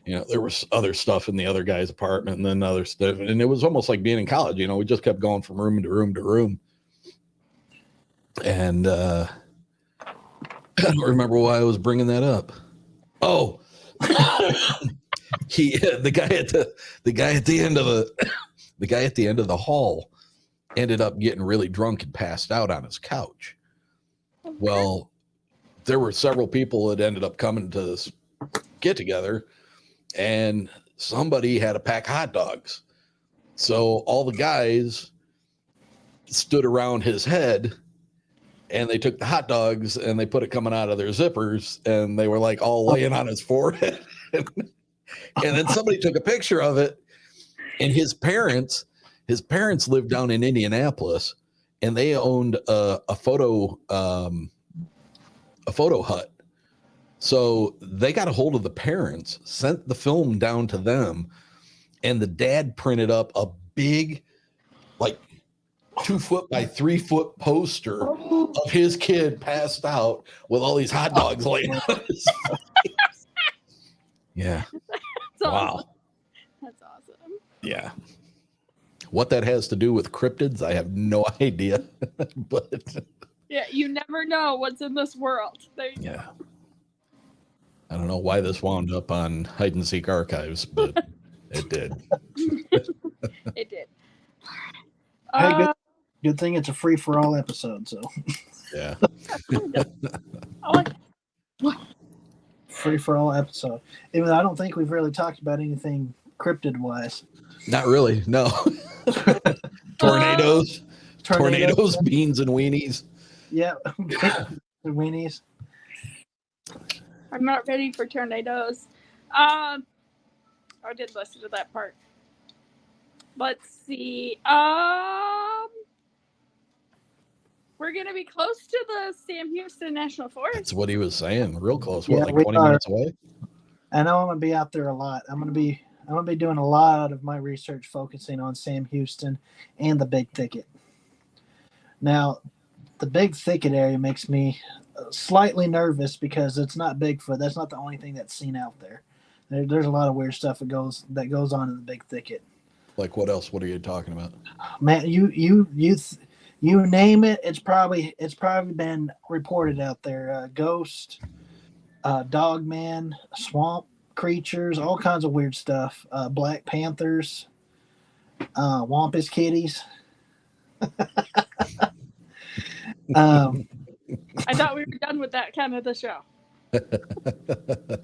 there was other stuff in the other guy's apartment, and then other stuff, and it was almost like being in college. We just kept going from room to room to room, and I don't remember why I was bringing that up. Oh. The guy at the end of the hall ended up getting really drunk and passed out on his couch. Well, there were several people that ended up coming to this get together, and somebody had a pack of hot dogs. So all the guys stood around his head, and they took the hot dogs and they put it coming out of their zippers, and they were like all laying on his forehead. And then somebody took a picture of it, and his parents lived down in Indianapolis, and they owned a photo hut. So they got a hold of the parents, sent the film down to them, and the dad printed up a big, like 2 foot by 3 foot poster of his kid passed out with all these hot dogs laying on his face. Yeah. That's Wow. awesome. That's awesome. Yeah. What that has to do with cryptids, I have no idea. But Yeah, you never know what's in this world. yeah. I don't know why this wound up on Hide and Seek Archives, but it did. It did. Hey, good thing it's a free for all episode. So Yeah. free for all episode. Even though I don't think we've really talked about anything cryptid wise. Not really. No. Tornadoes, beans and weenies. Yeah, the weenies. I'm not ready for tornadoes. I did listen to that part. Let's see. We're gonna be close to the Sam Houston National Forest. That's what he was saying. Real close. Yeah, What, we like 20 are. minutes away? I know I'm gonna be out there a lot. I'm gonna be doing a lot of my research focusing on Sam Houston and the Big Thicket. Now, the big thicket area makes me slightly nervous because it's not Bigfoot. That's not the only thing that's seen out there. There's a lot of weird stuff that goes on in the big thicket. Like what else? What are you talking about? Man, you name it, it's probably been reported out there. Ghost, dogman, swamp creatures, all kinds of weird stuff. Black panthers, wampus kitties. I thought we were done with that kind of the show.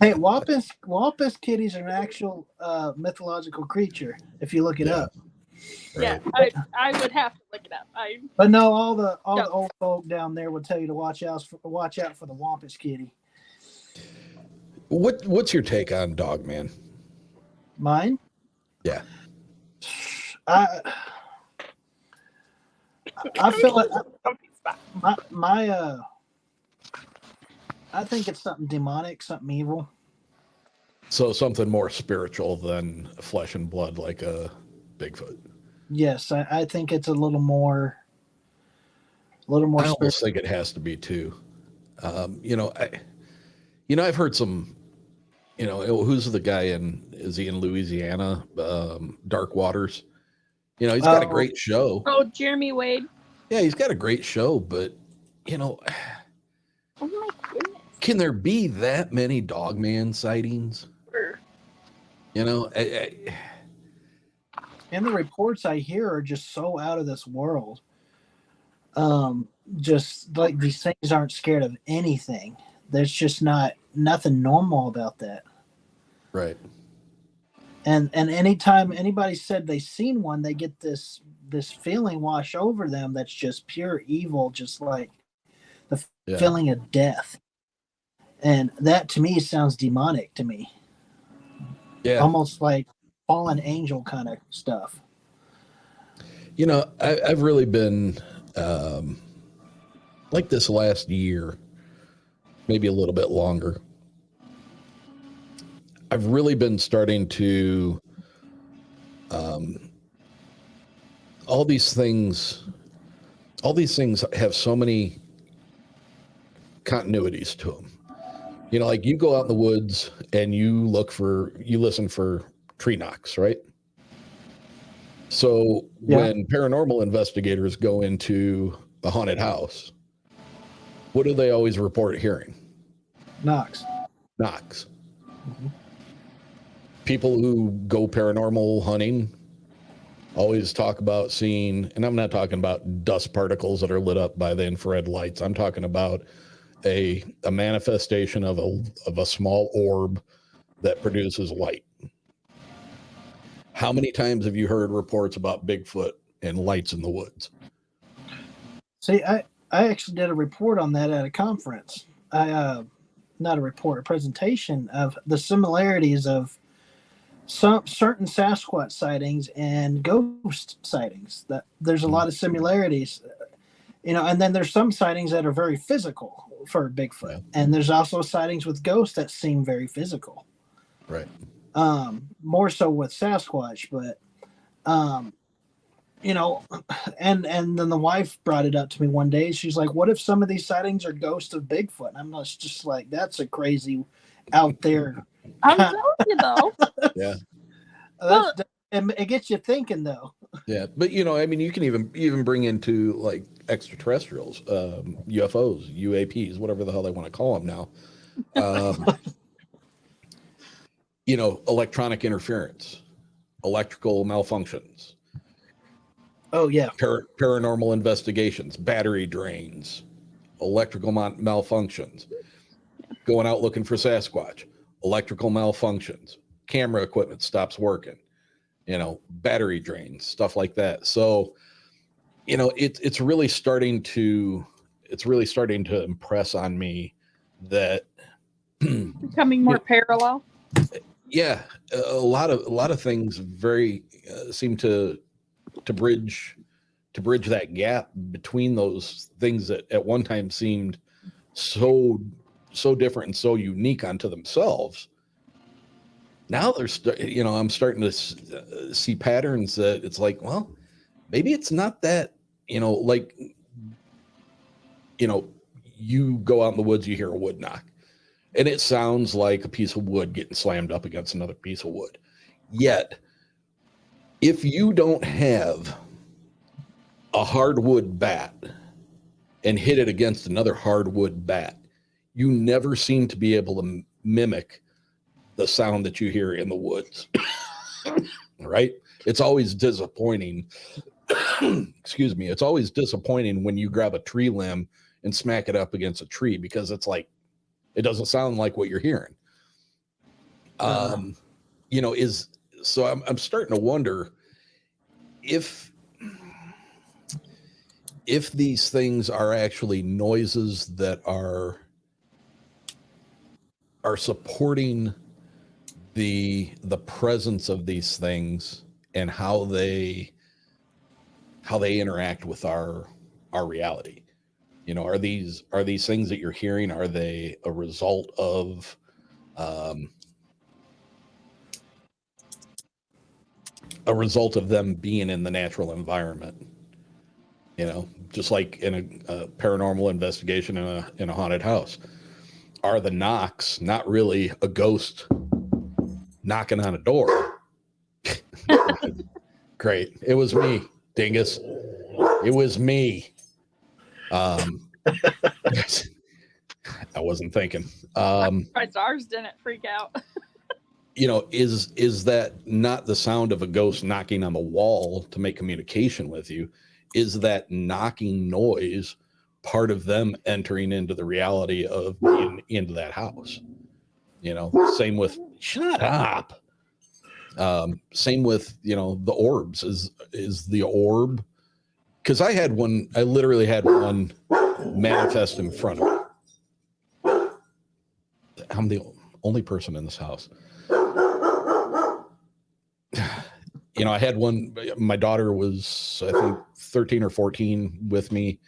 Hey, wampus kitties are an actual mythological creature if you look it up. Yeah, I would have to look it up. But no, all the old folk down there will tell you to watch out for the wampus kitty. What's your take on Dogman? Mine? Yeah. I feel like I think it's something demonic, something evil. So something more spiritual than flesh and blood, like a Bigfoot. Yes, I think it's a little more. I almost think it has to be too. I've heard some. Who's the guy is he in Louisiana? Dark Waters. He's got a great show. Oh, Jeremy Wade. Yeah, he's got a great show, but oh my goodness. Can there be that many Dogman sightings? Sure. And the reports I hear are just so out of this world. Just like these things aren't scared of anything. There's just nothing normal about that. Right. And anytime anybody said they seen one, they get this feeling wash over them that's just pure evil, just like the feeling of death. And that to me sounds demonic to me. Yeah. Almost like fallen angel kind of stuff. I've really been like this last year, maybe a little bit longer. I've really been starting to all these things have so many continuities to them. Like you go out in the woods and you listen for tree knocks, right? So when paranormal investigators go into a haunted house, what do they always report hearing? Knocks. Mm-hmm. People who go paranormal hunting always talk about seeing, and I'm not talking about dust particles that are lit up by the infrared lights. I'm talking about a manifestation of a small orb that produces light. How many times have you heard reports about Bigfoot and lights in the woods? See, I actually did a report on that at a conference. Not a report, a presentation of the similarities of some certain Sasquatch sightings and ghost sightings. That there's a lot of similarities, and then there's some sightings that are very physical for Bigfoot, and there's also sightings with ghosts that seem very physical. Right. More so with Sasquatch, but and then the wife brought it up to me one day. She's like, "What if some of these sightings are ghosts of Bigfoot?" And I'm just like, "That's a crazy out there." I'm telling you though. Yeah. It gets you thinking though. Yeah, but you can even bring into like extraterrestrials, UFOs, UAPs, whatever the hell they want to call them now. Electronic interference, electrical malfunctions. Oh yeah. Paranormal investigations, battery drains, electrical malfunctions, going out looking for Sasquatch, electrical malfunctions, camera equipment stops working, battery drains, stuff like that. So, it's really starting to impress on me that becoming more parallel. Yeah, a lot of things very seem to bridge that gap between those things that at one time seemed so different and so unique unto themselves. Now I'm starting to see patterns that it's like, well, maybe it's not that, like you know, you go out in the woods, you hear a wood knock, and it sounds like a piece of wood getting slammed up against another piece of wood. Yet, if you don't have a hardwood bat and hit it against another hardwood bat, you never seem to be able to mimic the sound that you hear in the woods. Right? It's always disappointing. Excuse me. It's always disappointing when you grab a tree limb and smack it up against a tree, because it's like, it doesn't sound like what you're hearing. You know, so I'm starting to wonder if these things are actually noises that are supporting the presence of these things and how they interact with our reality. You know, are these things that you're hearing, are they a result of them being in the natural environment? You know, just like in a paranormal investigation in a haunted house, are the knocks not really a ghost knocking on a door? Great, it was me, dingus. It was me. I wasn't thinking. Surprised ours didn't freak out. You know, is that not the sound of a ghost knocking on the wall to make communication with you? Is that knocking noise part of them entering into the reality of being into that house? You know, same with, shut up. Same with, you know, the orbs. Is the orb, because I literally had one manifest in front of me. I'm the only person in this house. You know, I had one, my daughter was, I think, 13 or 14 with me.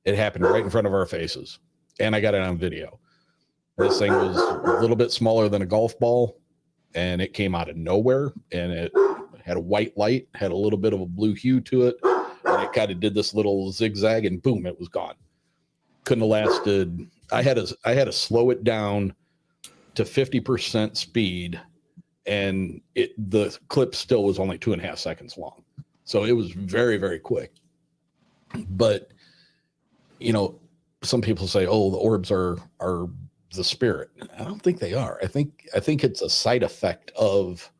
It happened right in front of our faces, and I got it on video. This thing was a little bit smaller than a golf ball, and it came out of nowhere, and it had a white light, had a little bit of a blue hue to it, and it kind of did this little zigzag, and boom, it was gone. Couldn't have lasted. I had to slow it down to 50% speed, and the clip still was only 2.5 seconds long. So it was very, very quick. But, you know, some people say, oh, the orbs are the spirit. I don't think they are. I think it's a side effect of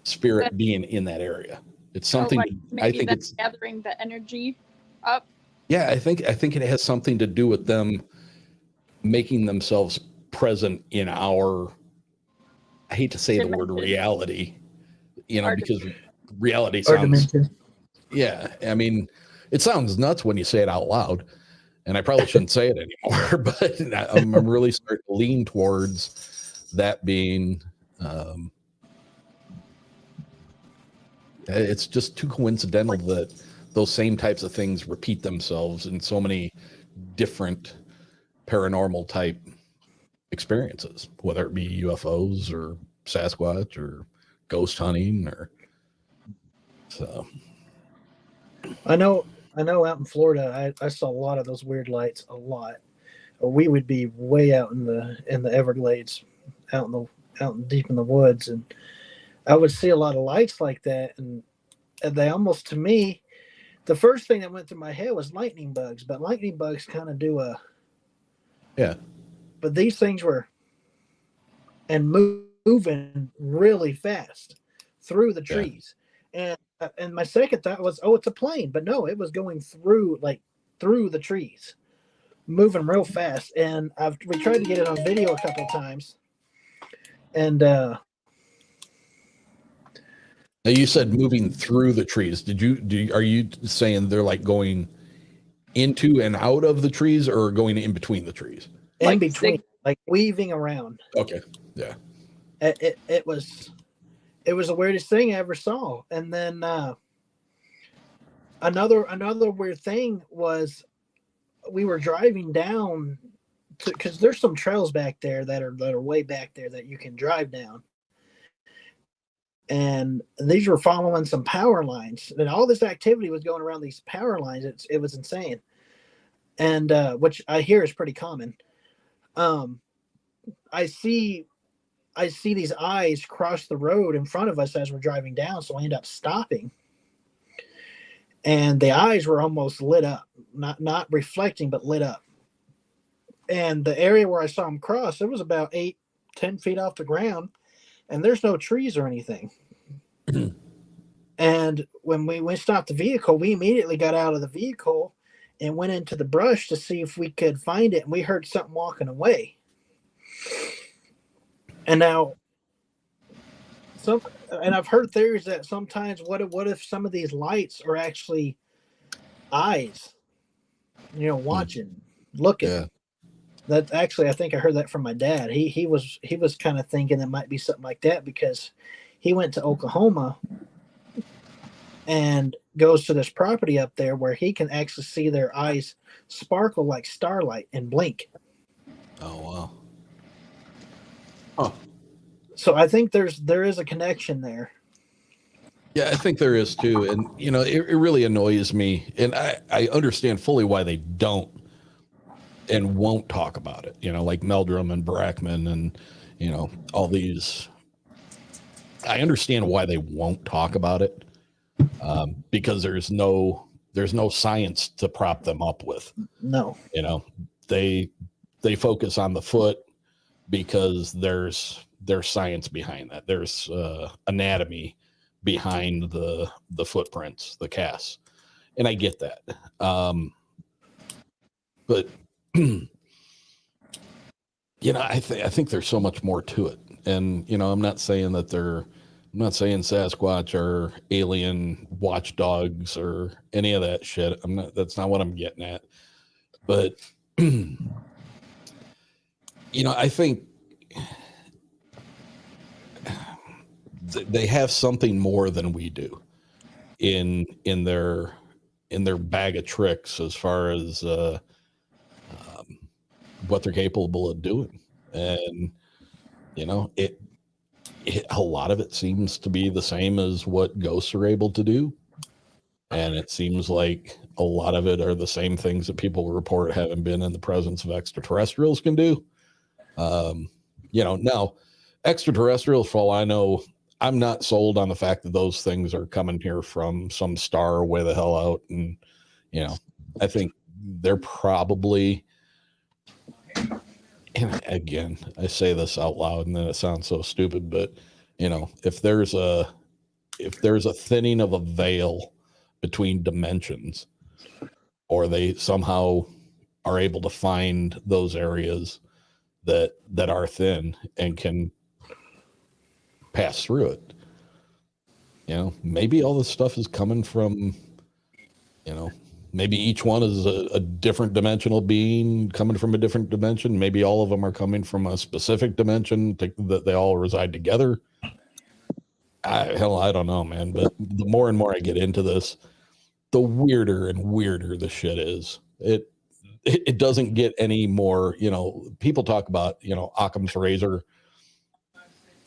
spirit being in that area. It's something, I think it's gathering the energy up. Yeah, I think it has something to do with them making themselves present in our, I hate to say the word reality, you know, because reality sounds, yeah, I mean, it sounds nuts when you say it out loud, and I probably shouldn't say it anymore, but I'm really starting to lean towards that being, it's just too coincidental that those same types of things repeat themselves in so many different paranormal type experiences, whether it be UFOs or Sasquatch or ghost hunting or so. I know out in Florida, I saw a lot of those weird lights, a lot. We would be way out in the Everglades, out deep in the woods, and I would see a lot of lights like that, and they almost, to me, the first thing that went through my head was lightning bugs, but lightning bugs kind of do but these things were moving really fast through the trees. And my second thought was, oh, it's a plane, but no, it was going through the trees, moving real fast. And we tried to get it on video a couple of times. And now you said moving through the trees. Are you saying they're like going into and out of the trees, or going in between the trees? In between, like weaving around. Okay. Yeah. It was the weirdest thing I ever saw. And then another weird thing was, we were driving down because there's some trails back there that are way back there that you can drive down. And these were following some power lines, and all this activity was going around these power lines. It was insane. and which I hear is pretty common. I see these eyes cross the road in front of us as we're driving down, so I end up stopping. And the eyes were almost lit up, not reflecting, but lit up. And the area where I saw them cross, it was about 8-10 feet off the ground, and there's no trees or anything. And when we stopped the vehicle, we immediately got out of the vehicle and went into the brush to see if we could find it. And we heard something walking away. And now, I've heard theories that sometimes what if some of these lights are actually eyes, watching, looking. Yeah. That actually, I think I heard that from my dad. He was kind of thinking it might be something like that because he went to Oklahoma and goes to this property up there where he can actually see their eyes sparkle like starlight and blink. Oh, wow. Huh. So I think there is a connection there. Yeah, I think there is too. And, it really annoys me. And I understand fully why they don't and won't talk about it, like Meldrum and Brackman and, all these. I understand why they won't talk about it. Because there's no science to prop them up with. No, they focus on the foot because there's science behind that. There's anatomy behind the footprints, the casts, and I get that. But I think there's so much more to it, and I'm not saying Sasquatch or alien watchdogs or any of that shit. That's not what I'm getting at. But, I think they have something more than we do in their bag of tricks as far as what they're capable of doing. And, a lot of it seems to be the same as what ghosts are able to do. And it seems like a lot of it are the same things that people report having been in the presence of extraterrestrials can do. Now extraterrestrials, for all I know, I'm not sold on the fact that those things are coming here from some star way the hell out. And, I think they're probably, and again, I say this out loud and then it sounds so stupid, but if there's a thinning of a veil between dimensions, or they somehow are able to find those areas that are thin and can pass through it, maybe all this stuff is coming from, maybe each one is a different dimensional being coming from a different dimension. Maybe all of them are coming from a specific dimension that they all reside together. I don't know, man. But the more and more I get into this, the weirder and weirder the shit is. It doesn't get any more, people talk about, Occam's razor,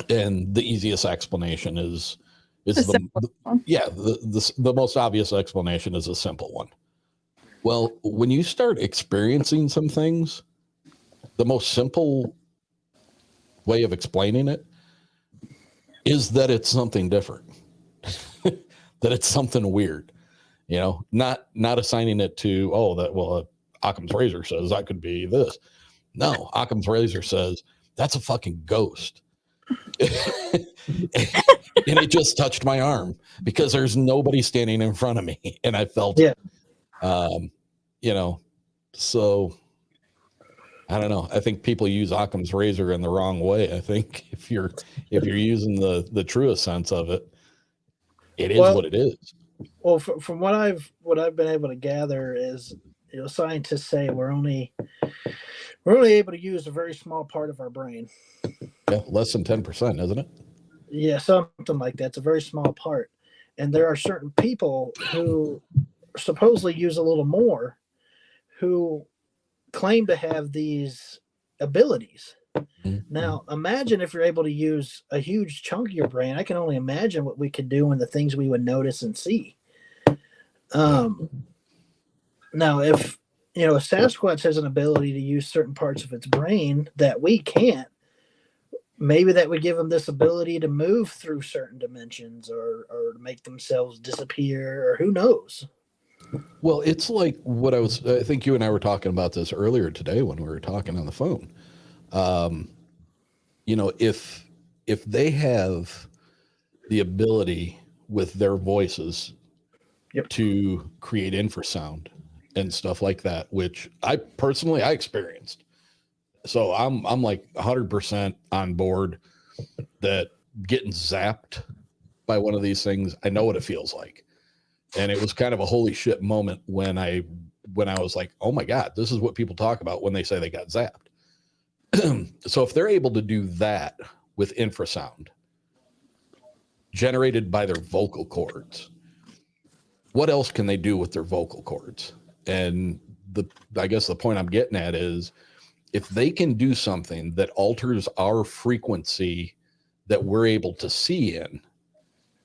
and the easiest explanation is the most obvious explanation is a simple one. Well, when you start experiencing some things, the most simple way of explaining it is that it's something different, that it's something weird, not assigning it to, Occam's razor says that could be this. No, Occam's razor says that's a fucking ghost. And it just touched my arm because there's nobody standing in front of me and I felt it. So I don't know. I think people use Occam's razor in the wrong way. I think if you're using the truest sense of it, it is what it is. Well, from what I've been able to gather is, scientists say we're only able to use a very small part of our brain. Yeah, less than 10%, isn't it? Yeah, something like that. It's a very small part. And there are certain people who supposedly use a little more, who claim to have these abilities. Mm-hmm. Now, imagine if you're able to use a huge chunk of your brain. I can only imagine what we could do and the things we would notice and see. Now, if you know, a Sasquatch has an ability to use certain parts of its brain that we can't. Maybe that would give them this ability to move through certain dimensions or make themselves disappear, or who knows. Well, it's like what I think you and I were talking about this earlier today when we were talking on the phone. You know, if they have the ability with their voices to create infrasound and stuff like that, which I personally experienced. So I'm like 100% on board that getting zapped by one of these things, I know what it feels like. And it was kind of a holy shit moment when I was like, oh my God, this is what people talk about when they say they got zapped. So if they're able to do that with infrasound generated by their vocal cords, what else can they do with their vocal cords? And I guess the point I'm getting at is, if they can do something that alters our frequency that we're able to see in,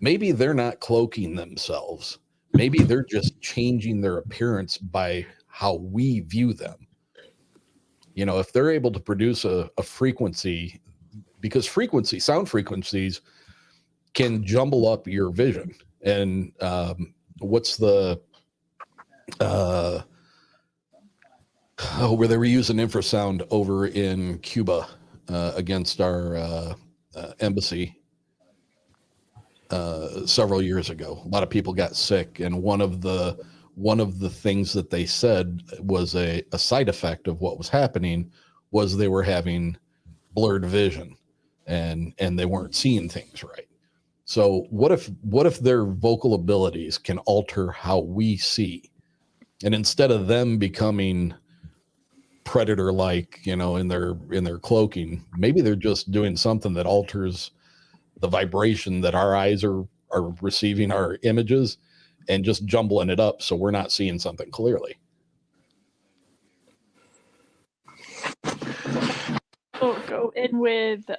maybe they're not cloaking themselves. Maybe they're just changing their appearance by how we view them. You know, if they're able to produce a frequency, because sound frequencies can jumble up your vision. And what's the where they were using infrasound over in Cuba against our embassy several years ago. A lot of people got sick, and one of the things that they said was a side effect of what was happening was they were having blurred vision, and they weren't seeing things right. So what if their vocal abilities can alter how we see, and instead of them becoming predator like, you know, in their cloaking, maybe they're just doing something that alters the vibration that our eyes are receiving our images, and just jumbling it up so we're not seeing something clearly. We'll go in with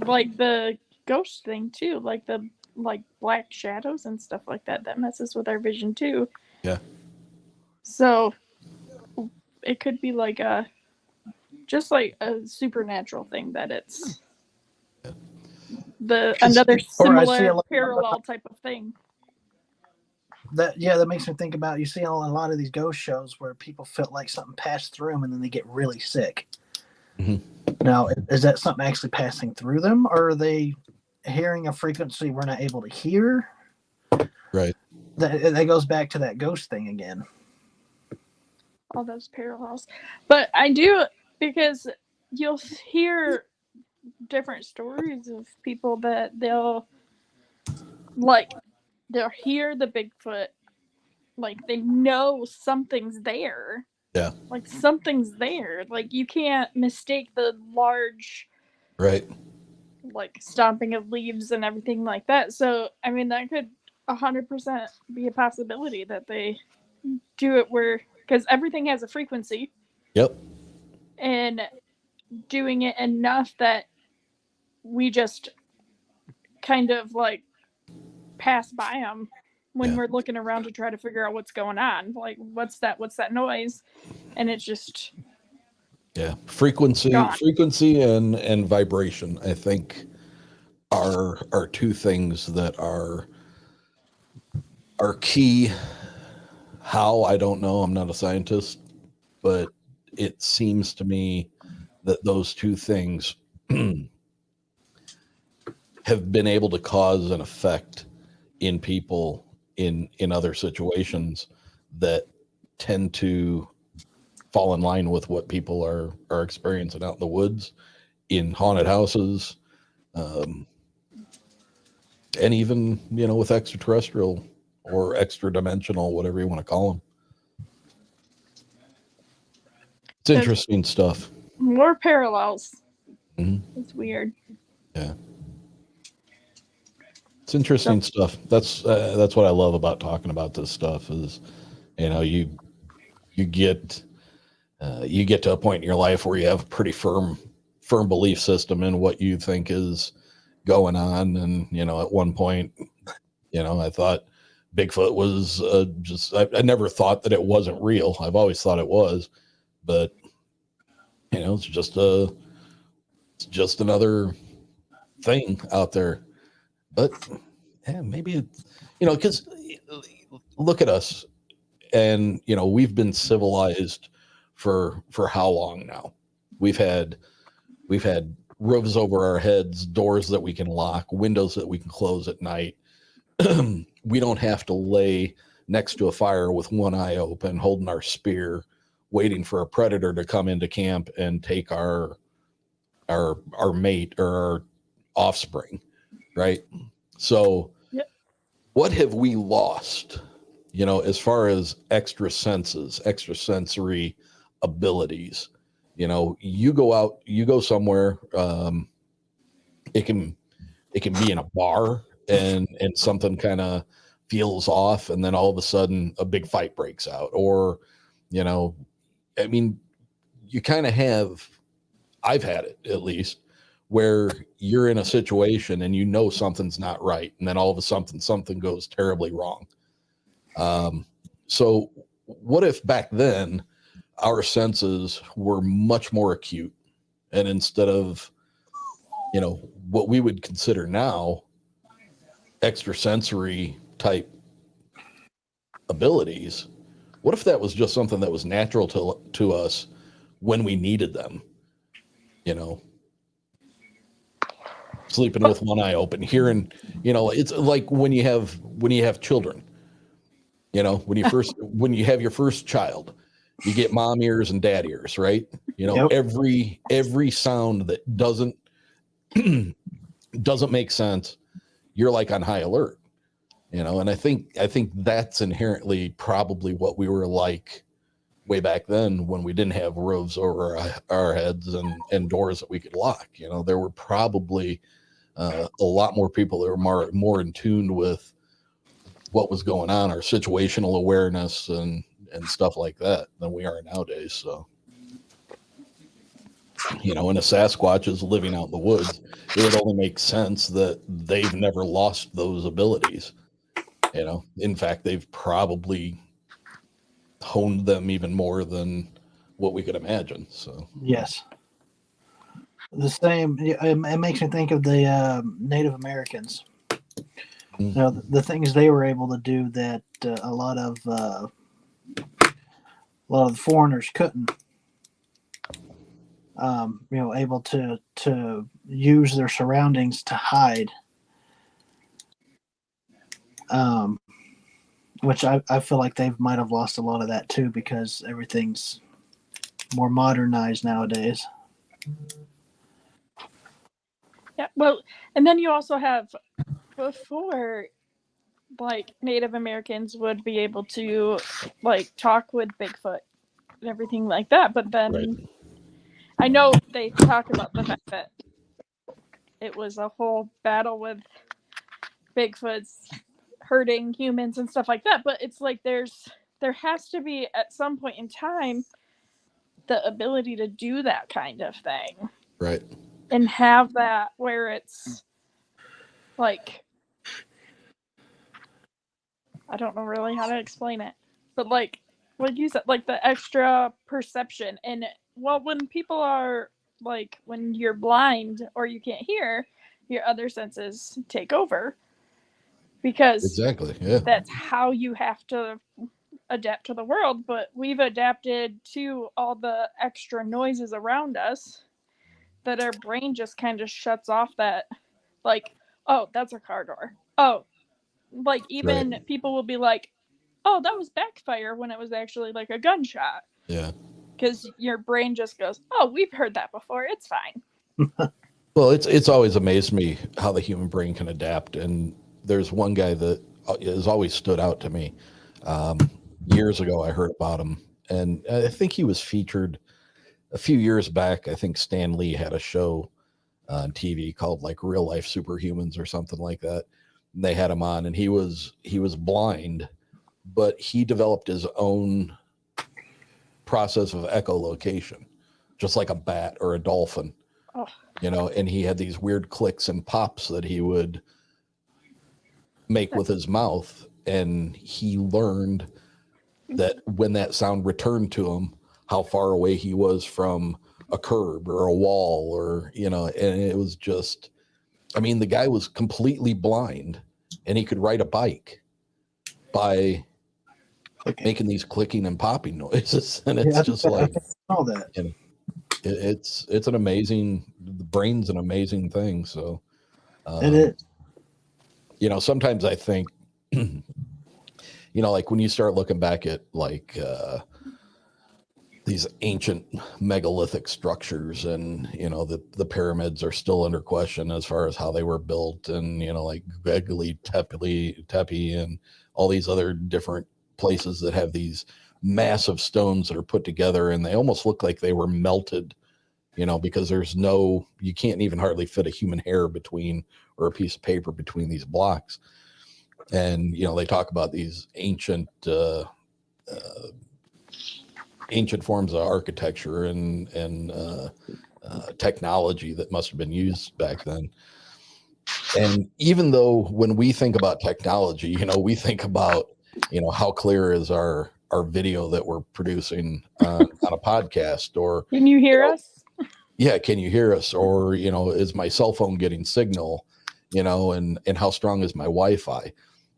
like the ghost thing too, like the black shadows and stuff like that messes with our vision too. Yeah. So it could be like just like a supernatural thing that it's another similar parallel type of thing. That makes me think about, you see a lot of these ghost shows where people feel like something passed through them and then they get really sick. Mm-hmm. Now, is that something actually passing through them, or are they hearing a frequency we're not able to hear? Right. That goes back to that ghost thing again. All those parallels. But I do, because you'll hear different stories of people that they'll hear the Bigfoot, like they know something's there. Yeah. Like something's there. Like you can't mistake the large, right, like stomping of leaves and everything like that. So I mean, that could 100% be a possibility that they do it where, because everything has a frequency. Yep. And doing it enough that we just kind of like pass by them when we're looking around to try to figure out what's going on. Like, what's that noise? And it's just frequency and vibration, I think, are two things that are key. How, I don't know, I'm not a scientist, but it seems to me that those two things have been able to cause an effect in people in other situations that tend to fall in line with what people are experiencing out in the woods, in haunted houses, and even, you know, with extraterrestrial or extra dimensional, whatever you want to call them. It's interesting stuff. More parallels. Mm-hmm. It's weird. Yeah. It's interesting stuff. That's what I love about talking about this stuff is, you know, you get to a point in your life where you have a pretty firm belief system in what you think is going on. And, you know, at one point, you know, I thought Bigfoot was I never thought that it wasn't real. I've always thought it was, but it's just another thing out there. But yeah, maybe it's, because look at us, and we've been civilized for how long now? We've had roofs over our heads, doors that we can lock, windows that we can close at night. We don't have to lay next to a fire with one eye open, holding our spear, waiting for a predator to come into camp and take our mate or our offspring, right? So Yep. What have we lost, as far as extrasensory abilities? You go out, you go somewhere, it can be in a bar and something kind of feels off, and then all of a sudden a big fight breaks out, or you kind of have, I've had it at least, where you're in a situation and something's not right, and then all of a sudden something goes terribly wrong. So what if back then our senses were much more acute, and instead of what we would consider now extrasensory type abilities, what if that was just something that was natural to us when we needed them? Sleeping with one eye open, hearing, it's like when you have children, when you have your first child, you get mom ears and dad ears, right? Yep. Every sound that doesn't make sense, you're like on high alert, and I think that's inherently probably what we were like way back then, when we didn't have roofs over our heads and doors that we could lock. There were probably a lot more people that were more in tune with what was going on, our situational awareness and stuff like that, than we are nowadays. So, and a Sasquatch is living out in the woods, it would only make sense that they've never lost those abilities. In fact, they've probably honed them even more than what we could imagine. So Yes. The same. It makes me think of the Native Americans. The things they were able to do that a lot of the foreigners couldn't. Able to use their surroundings to hide. Which I feel like they might have lost a lot of that too, because everything's more modernized nowadays. Yeah, well, and then you also have, before, like, Native Americans would be able to, like, talk with Bigfoot and everything like that, but then right. I know they talk about the fact that it was a whole battle with Bigfoot's hurting humans and stuff like that, but it's like there has to be, at some point in time, the ability to do that kind of thing. Right. And have that where it's like, I don't know really how to explain it, but like what you said, like the extra perception. And when people are like, when you're blind or you can't hear, your other senses take over, because Exactly. Yeah. that's how you have to adapt to the world. But we've adapted to all the extra noises around us that our brain just kind of shuts off that, like, oh, that's a car door. Oh, like, even Right. people will be like, oh, that was backfire, when it was actually like a gunshot. Yeah. Because your brain just goes, oh, we've heard that before, it's fine. Well, it's always amazed me how the human brain can adapt. And there's one guy that has always stood out to me. Years ago, I heard about him, and I think he was featured a few years back. I think Stan Lee had a show on TV called like Real Life Superhumans or something like that. And they had him on, and he was blind, but he developed his own process of echolocation, just like a bat or a dolphin. Oh. And he had these weird clicks and pops that he would make with his mouth, and he learned that when that sound returned to him, how far away he was from a curb or a wall, or, you know, and it was just, I mean, the guy was completely blind and he could ride a bike by making these clicking and popping noises. And it's just like, all that. you know, it's an amazing, the brain's an amazing thing. So, It is. you know, sometimes I think, you know, like when you start looking back at like these ancient megalithic structures, and, you know, the pyramids are still under question as far as how they were built, and, you know, like Göbekli Tepe and all these other different places that have these massive stones that are put together, and they almost look like they were melted, you know, because you can't even hardly fit a human hair between, or a piece of paper between these blocks. And, you know, they talk about these ancient forms of architecture and technology that must have been used back then. And even though when we think about technology, you know, we think about, you know, how clear is our video that we're producing on a podcast, or Can you hear us? yeah, can you hear us? Or, you know, is my cell phone getting signal, you know, and how strong is my Wi-Fi?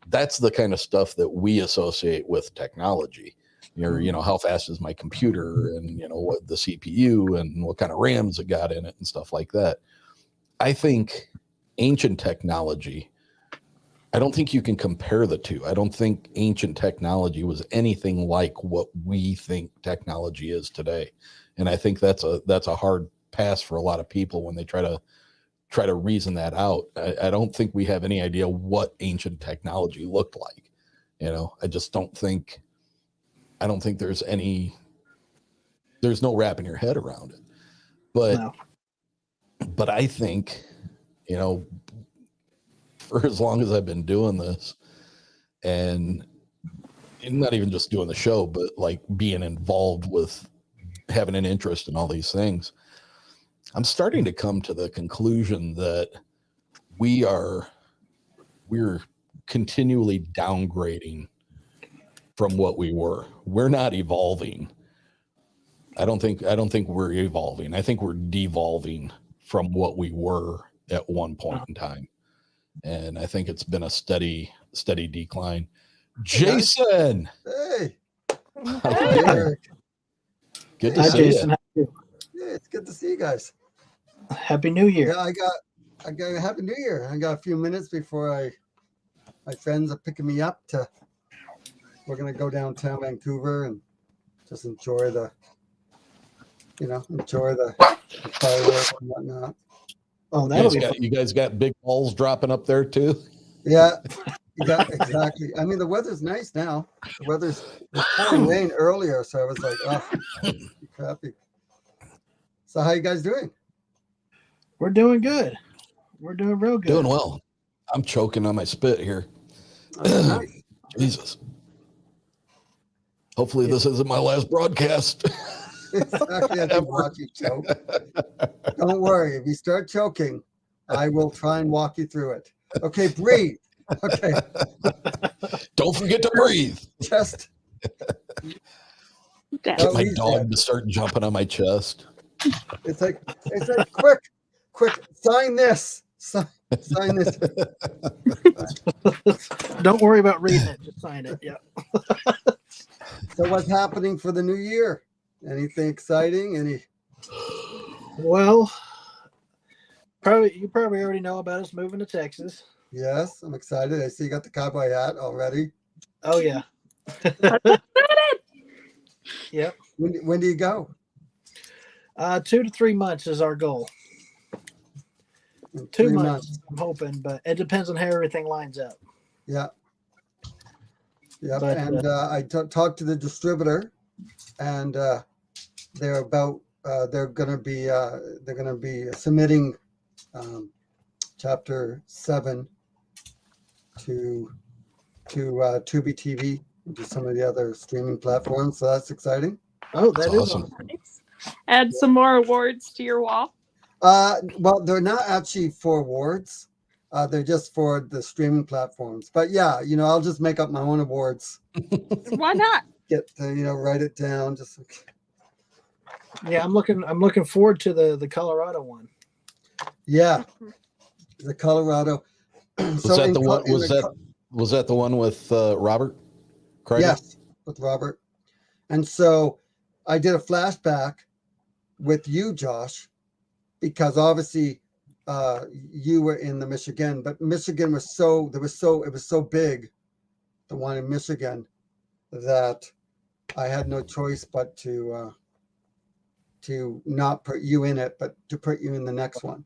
That's the kind of stuff that we associate with technology. You know, how fast is my computer, and, you know, what the CPU and what kind of RAMs it got in it and stuff like that. I think ancient technology, I don't think you can compare the two. I don't think ancient technology was anything like what we think technology is today. And I think that's a hard pass for a lot of people when they try to reason that out. I don't think we have any idea what ancient technology looked like. You know, I don't think there's no wrapping your head around it. But I think, you know, for as long as I've been doing this, and not even just doing the show, but like being involved with having an interest in all these things, I'm starting to come to the conclusion that we're continually downgrading from what we were. We're not evolving. I don't think we're evolving. I think we're devolving from what we were at one point in time. And I think it's been a steady decline. Jason. Hey. Good to Hi, see Jason. you. How are you? Yeah, it's good to see you guys. Happy New Year. Yeah, I got a happy New Year. I got a few minutes before my friends are picking me up we're gonna go downtown Vancouver and just enjoy the fireworks and whatnot. Oh, that'll be fun. You guys got big balls dropping up there too? Yeah, exactly. I mean, the weather's nice now. It was pouring rain earlier, so I was like, oh, crappy. So how you guys doing? We're doing good. We're doing real good. Doing well. I'm choking on my spit here. Oh, nice. Jesus. Hopefully this isn't my last broadcast. Exactly. I can watch you choke. Don't worry. If you start choking, I will try and walk you through it. Okay, breathe. Okay. Don't forget to breathe. Just Get my dog to start jumping on my chest. it's like quick, sign this. Sign this. Don't worry about reading it. Just sign it. Yeah. So what's happening for the new year? Anything exciting? Well, you probably already know about us moving to Texas. Yes, I'm excited. I see you got the cowboy hat already. Oh yeah. Yep. When do you go? 2 to 3 months is our goal. In 2 3 months, I'm hoping, but it depends on how everything lines up. Yeah. Yeah. But, And I talked to the distributor, and they're going to be submitting chapter 7 to Tubi TV and to some of the other streaming platforms. So that's exciting. Oh, that's awesome. Add some more awards to your wall. Well, they're not actually for awards. They're just for the streaming platforms. But yeah, I'll just make up my own awards. Why not? Get to, write it down. Just Yeah, I'm looking forward to the Colorado one. yeah, the Colorado. Was that the one? Was that the one with Robert? Craig? Yes, with Robert. And so I did a flashback with you, Josh, because obviously you were in the Michigan, but Michigan was it was so big, the one in Michigan, that I had no choice but to not put you in it, but to put you in the next one.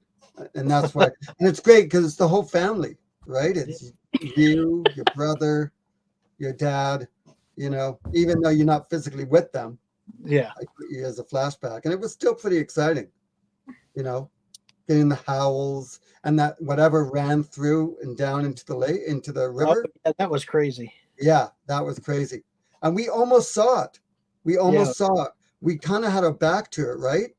And that's why, and it's great because it's the whole family, right? It's you, your brother, your dad, even though you're not physically with them. Yeah. I put you as a flashback, and it was still pretty exciting, getting the howls and that whatever ran through and down into the lake, into the river. Oh, yeah, that was crazy. Yeah, that was crazy. And we almost saw it. We kind of had our back to it, right?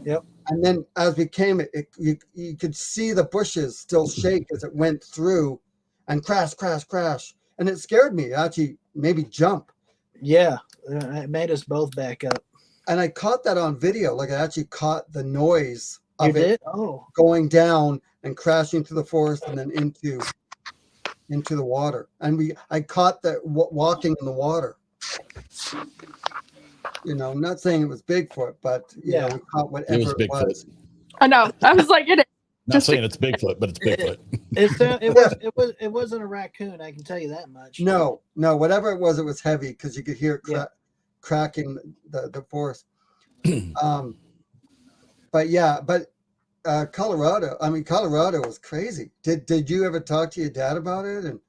Yep. And then as we came, you could see the bushes still shake as it went through and crash. And it scared me. It actually maybe jump. Yeah. It made us both back up. And I caught that on video. Like I actually caught the noise of You it did? Oh. going down and crashing through the forest and then into the water. And I caught that walking in the water. I'm not saying it was Bigfoot, but we caught whatever it was. I know. I was like, Not saying it's Bigfoot, but it's Bigfoot. It wasn't a raccoon. I can tell you that much. No, whatever it was heavy because you could hear it cracking the forest. But Colorado was crazy. Did you ever talk to your dad about it? And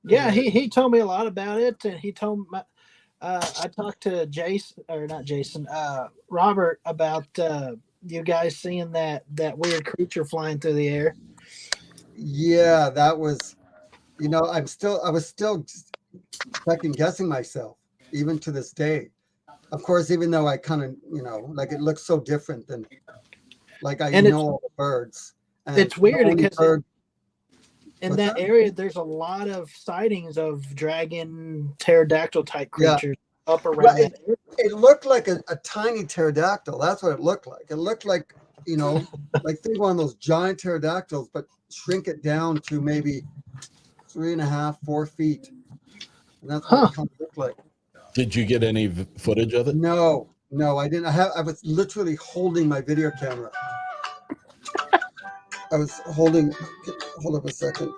yeah, he told me a lot about it, and he told my. I talked to Robert about you guys seeing that weird creature flying through the air. Yeah, that was, I was still second guessing myself, even to this day. Of course, even though I kind of, like it looks so different than, like I know all the birds. And it's weird because in that that? area, there's a lot of sightings of dragon, pterodactyl type creatures up around that area. It looked like a tiny pterodactyl. That's what it looked like. It looked like, like think one of those giant pterodactyls, but shrink it down to maybe 3.5, 4 feet. And that's what it kind of looked like. Did you get any footage of it? No, I didn't. I was literally holding my video camera. I was hold up a second.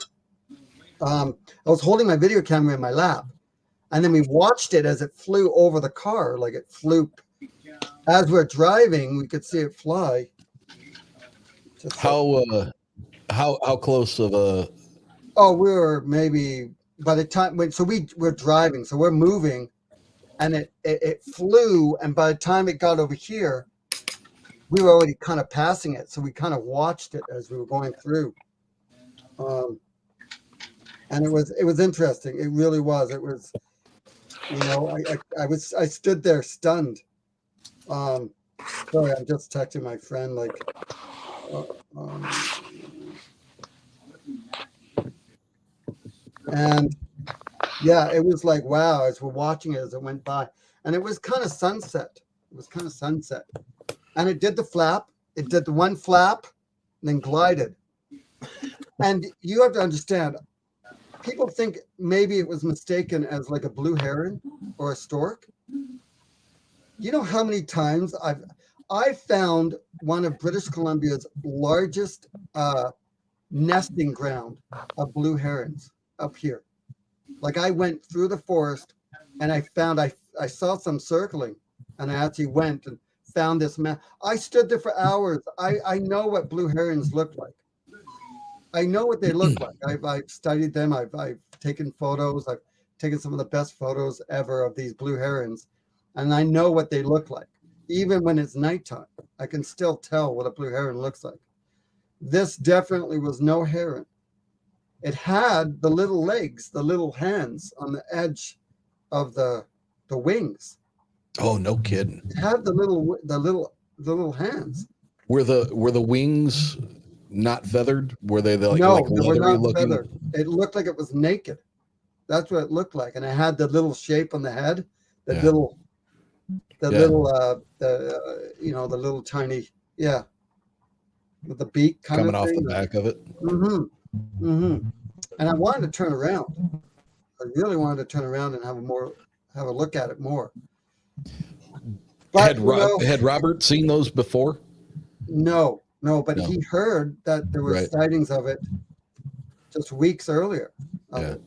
I was holding my video camera in my lap, and then we watched it as it flew over the car. Like it flew as we're driving, we could see it fly. How close of a? Oh, we were maybe by the time we're driving, so we're moving, and it flew, and by the time it got over here, we were already kind of passing it, so we kind of watched it as we were going through. And it was interesting. It really was. It was, I stood there stunned. Sorry, I'm just texting my friend and yeah, it was like, wow, as we're watching it as it went by. And it was kind of sunset. And it did the flap. It did the one flap, and then glided. And you have to understand, people think maybe it was mistaken as like a blue heron or a stork. You know how many times I found one of British Columbia's largest nesting ground of blue herons up here. Like I went through the forest and I saw some circling, and I actually went and found this man. I stood there for hours. I know what blue herons look like. I know what they look like. I've studied them. I've taken photos. I've taken some of the best photos ever of these blue herons, and I know what they look like. Even when it's nighttime, I can still tell what a blue heron looks like. This definitely was no heron. It had the little legs, the little hands on the edge of the wings. Oh, no kidding. It had the little hands. Were the wings not feathered? Were they like, No, like they were leathery not looking? feathered. It looked like it was naked. That's what it looked like, and it had the little shape on the head, the Yeah. little, the Yeah. little, you know, the little tiny, yeah, with the beak kind Coming of off thing. the back of it. Mm-hmm. Mm-hmm. And I wanted to turn around. I really wanted to turn around and have a look at it more. But Had Robert seen those before? no, but No. he heard that there were Right. sightings of it just weeks earlier. Of Yeah. it.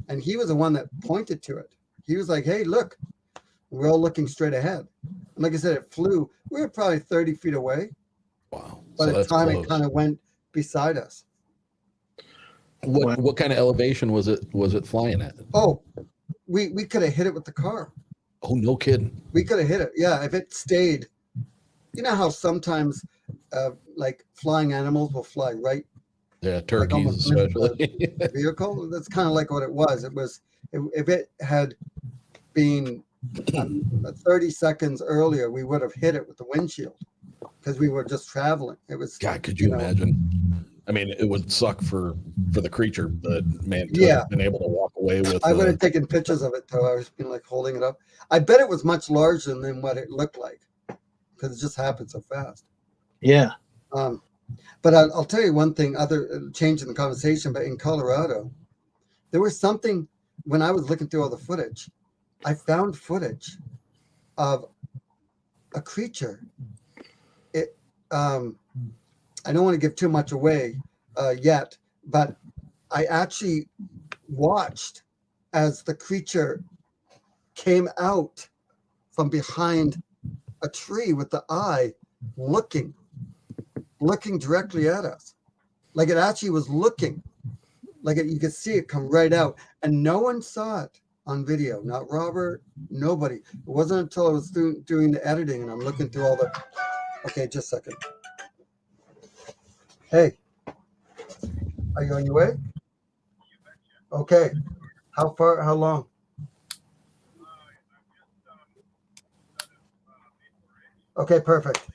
And he was the one that pointed to it. He was like, hey, look, we're all looking straight ahead. And like I said, it flew. We were probably 30 feet away. Wow. By So the that's time close. it kind of went beside us. What kind of elevation was it flying at? Oh, we could have hit it with the car. Oh, no kidding. We could have hit it. Yeah, if it stayed. You know how sometimes like flying animals will fly right Yeah, turkeys almost missed especially. vehicle? That's kind of like what it was. It was if it had been 30 seconds earlier, we would have hit it with the windshield because we were just traveling. It was God, could you know, imagine? I mean, it would suck for the creature, but man, to Yeah. have been able to walk away with. I would have taken pictures of it though. I was being like holding it up. I bet it was much larger than what it looked like because it just happened so fast. Yeah. But I'll tell you one thing, other change in the conversation, but in Colorado, there was something when I was looking through all the footage, I found footage of a creature. It, I don't want to give too much away yet, but I actually watched as the creature came out from behind a tree with the eye looking directly at us. Like it actually was looking. Like you could see it come right out. And no one saw it on video. Not Robert, nobody. It wasn't until I was doing the editing and I'm looking through all the... Okay, just a second. Hey, are you on your way? Okay. How far, how long? Okay, perfect.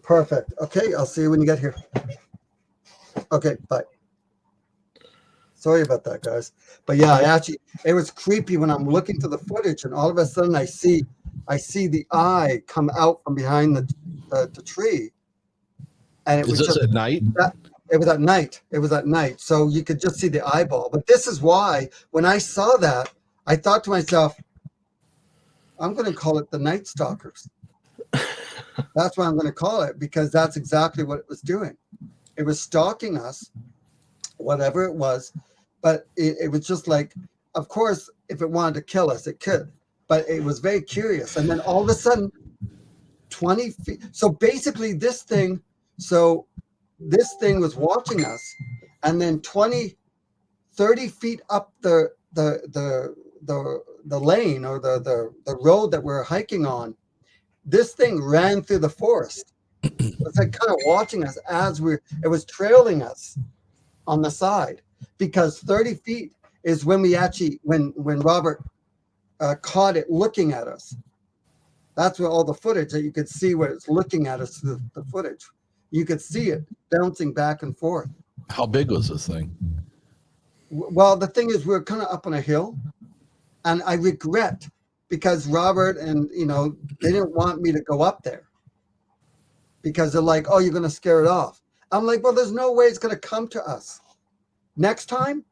Perfect. Okay, I'll see you when you get here. Okay, bye. Sorry about that, guys. But yeah, it was creepy when I'm looking to the footage and all of a sudden I see the eye come out from behind the tree. And it Is was this just at night? it was at night. It was at night. So you could just see the eyeball. But this is why when I saw that, I thought to myself, I'm going to call it the Night Stalkers. That's what I'm going to call it because that's exactly what it was doing. It was stalking us, whatever it was, but it was just like, of course, if it wanted to kill us, it could, but it was very curious. And then all of a sudden, 20 feet. So basically this thing was watching us and then 30 feet up the lane or the road that we're hiking on, this thing ran through the forest. It's like kind of watching us it was trailing us on the side because 30 feet is when we actually, when Robert caught it looking at us. That's where all the footage that you could see where it's looking at us, the footage. You could see it bouncing back and forth. How big was this thing? Well, the thing is, we're kind of up on a hill, and I regret because Robert and they didn't want me to go up there because they're like, "Oh, you're going to scare it off." I'm like, "Well, there's no way it's going to come to us." Next time,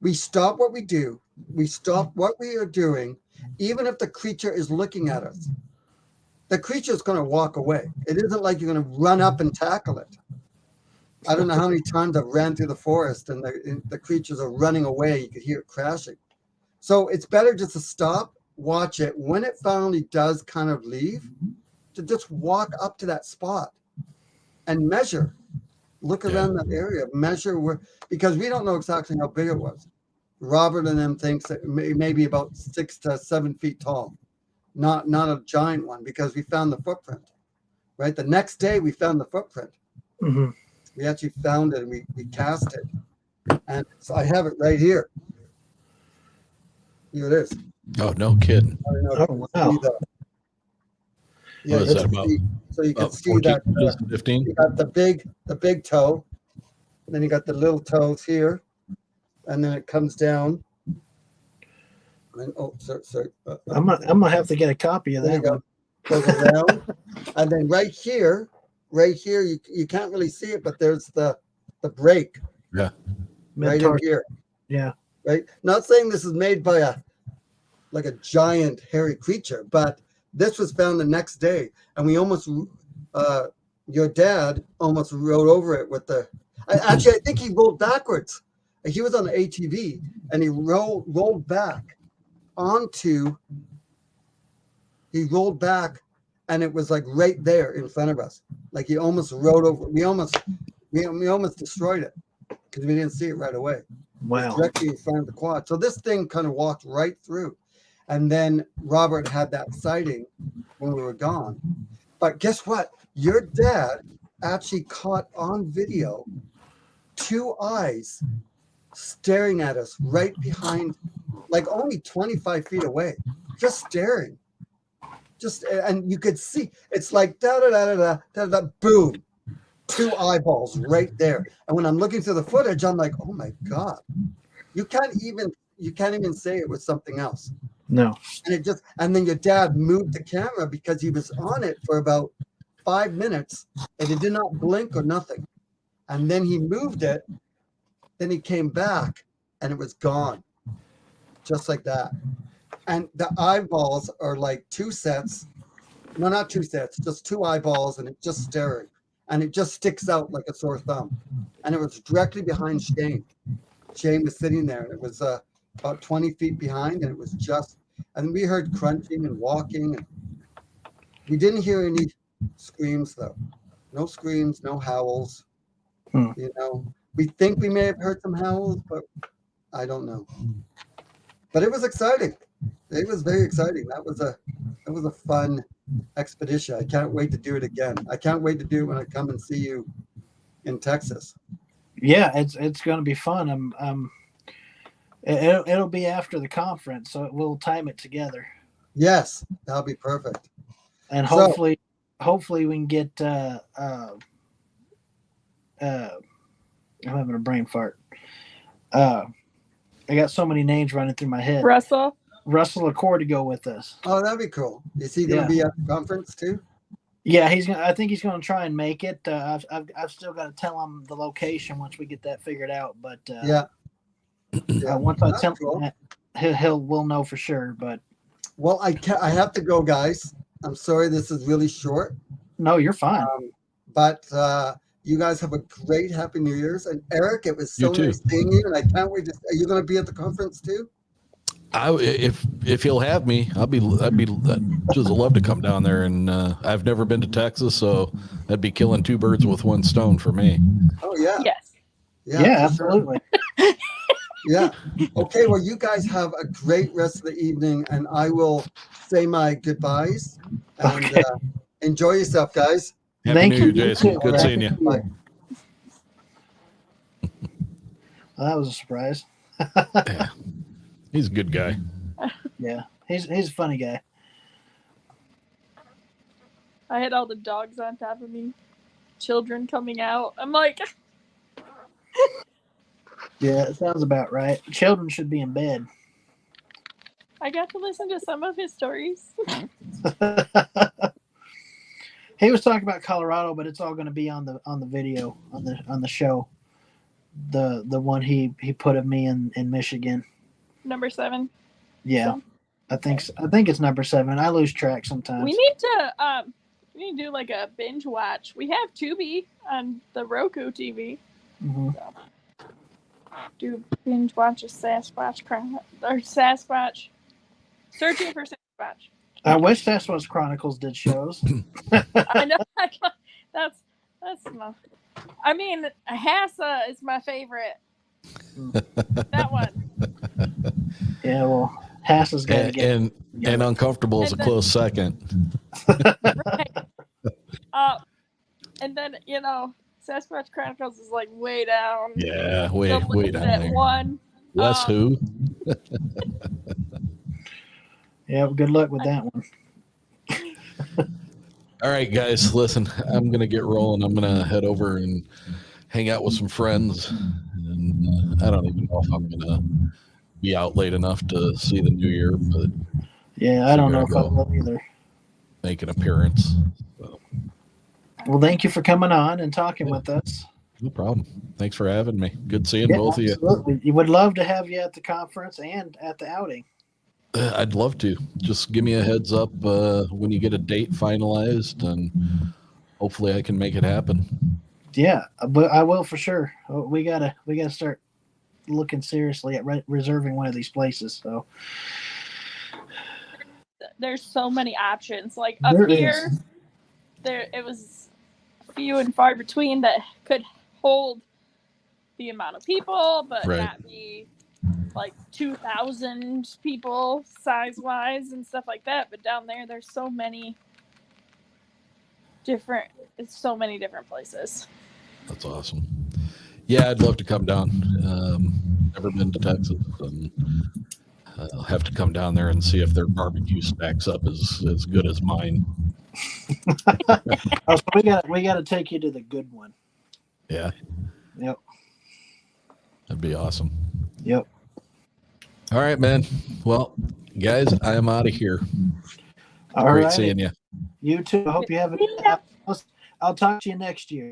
we stop what we do. We stop what we are doing, even if the creature is looking at us. The creature is going to walk away. It isn't like you're going to run up and tackle it. I don't know how many times I've ran through the forest and the creatures are running away. You could hear it crashing. So it's better just to stop, watch it. When it finally does kind of leave, to just walk up to that spot and measure. Look around that area, measure because we don't know exactly how big it was. Robert and them thinks that maybe about 6 to 7 feet tall, not a giant one because we found the footprint. Right, the next day we found the footprint. Mm-hmm. We actually found it and we cast it, and so I have it right here. Here it is. Oh, no kidding. I don't know if you Oh, can see wow. Yeah, What is you that can about? see- so you can About see 14 that inches to 15? you got the big toe, then you got the little toes here, and then it comes down. And, oh, sorry. I'm gonna have to get a copy of There you that go. one. Goes around, and then right here, you can't really see it, but there's the break right in Mid-tar- here. Yeah. Right. Not saying this is made by a giant hairy creature, but this was found the next day, and we almost your dad almost rode over it with the. Actually, I think he rolled backwards. He was on the ATV, and he rolled back onto. He rolled back, and it was like right there in front of us. Like he almost rode over. We almost destroyed it because we didn't see it right away. Wow. Directly in front of the quad. So this thing kind of walked right through. And then Robert had that sighting when we were gone. But guess what? Your dad actually caught on video 2 eyes staring at us right behind, like only 25 feet away, just staring. And you could see it's like da da da da da da, boom, 2 eyeballs right there. And when I'm looking through the footage, I'm like, oh my God. You can't even say it was something else. No. And then your dad moved the camera because he was on it for about 5 minutes and it did not blink or nothing. And then he moved it, then he came back and it was gone. Just like that. And the eyeballs are like 2 sets. No, not 2 sets, just 2 eyeballs, and it's just staring. And it just sticks out like a sore thumb. And it was directly behind Shane. Shane was sitting there, and it was about 20 feet behind, and it was just, and we heard crunching and walking. And we didn't hear any screams, though. No screams, no howls. You know, we think we may have heard some howls, but I don't know. But it was exciting. It was very exciting. That was a fun expedition. I can't wait to do it again. I can't wait to do it when I come and see you in Texas. Yeah, it's going to be fun. It'll be after the conference, so we'll time it together. Yes, that'll be perfect. And hopefully we can get. I'm having a brain fart. I got so many names running through my head. Russell Accord to go with us. Oh, that'd be cool. Is he going to be at the conference too? Yeah, I think he's going to try and make it. I've still got to tell him the location once we get that figured out. But once I tell him that, we'll know for sure. But well, I have to go, guys. I'm sorry this is really short. No, you're fine. But you guys have a great Happy New Year's. And Eric, it was so nice seeing you, and I can't wait to. Are you going to be at the conference too? If he'll have me, I'd just love to come down there. And I've never been to Texas, so that'd be killing 2 birds with 1 stone for me. Oh yeah. Yes. Yeah, absolutely. Yeah. Okay. Well, you guys have a great rest of the evening, and I will say my goodbyes. And Okay. Enjoy yourself, guys. Happy Thank New Year, you. Jason. You Good too. seeing you. Bye. Well, that was a surprise. Yeah. He's a good guy. Yeah, he's a funny guy. I had all the dogs on top of me, children coming out. I'm like, Yeah, it sounds about right. Children should be in bed. I got to listen to some of his stories. He was talking about Colorado, but it's all going to be on the video on the show. The one he put of me in Michigan. Number 7. Yeah, So, I think it's number 7. I lose track sometimes. we need to do like a binge watch. We have Tubi on the Roku TV. Mhm. Do binge watch a Sasquatch or Sasquatch. Searching for Sasquatch. I wish Sasquatch Chronicles did shows. I know. That's my. I mean, Hassa is my favorite. That one. Yeah, well, Hass has got to get. And Uncomfortable is a And then- close second. Right. And then Sasquatch Chronicles is like way down. Yeah, way Still down at there. 1. Wes who? Yeah, well, good luck with that one. All right, guys, listen, I'm going to get rolling. I'm going to head over and hang out with some friends. And I don't even know if I'm going to be out late enough to see the new year, but Yeah, I don't know if Figure I I'd go. will either. make an appearance. So, Well, thank you for coming on and talking with us. no problem. Thanks for having me. Good seeing Yeah, both of you. absolutely. You would love to have you at the conference and at the outing. I'd love to. Just give me a heads up when you get a date finalized, and hopefully I can make it happen. Yeah, but I will for sure. We gotta start looking seriously at reserving one of these places. So There's so many options. Like up There here, is. it was few and far between that could hold the amount of people, but Right. not be like 2,000 people size wise and stuff like that. But down there, there's so many different places. That's awesome. Yeah, I'd love to come down. Never been to Texas, and I'll have to come down there and see if their barbecue stacks up as good as mine. Oh, so we gotta take you to the good one. Yeah, Yep. that'd be awesome. Yep. All right, man. Well, guys, I am out of here. All Great right. seeing you. You too. I hope you have Yeah. I'll talk to you next year.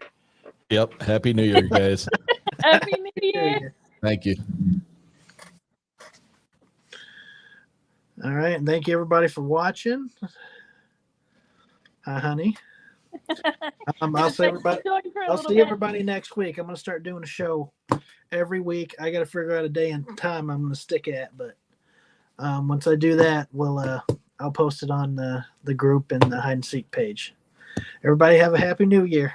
Yep. Happy New Year, guys. Happy New Year! Thank you. All right, and thank you everybody for watching. Hi, honey. I'll see everybody. I'll see everybody next week. I'm gonna start doing a show every week. I got to figure out a day and time I'm gonna stick at, but once I do that, I'll post it on the group and the hide and seek page. Everybody have a happy new year.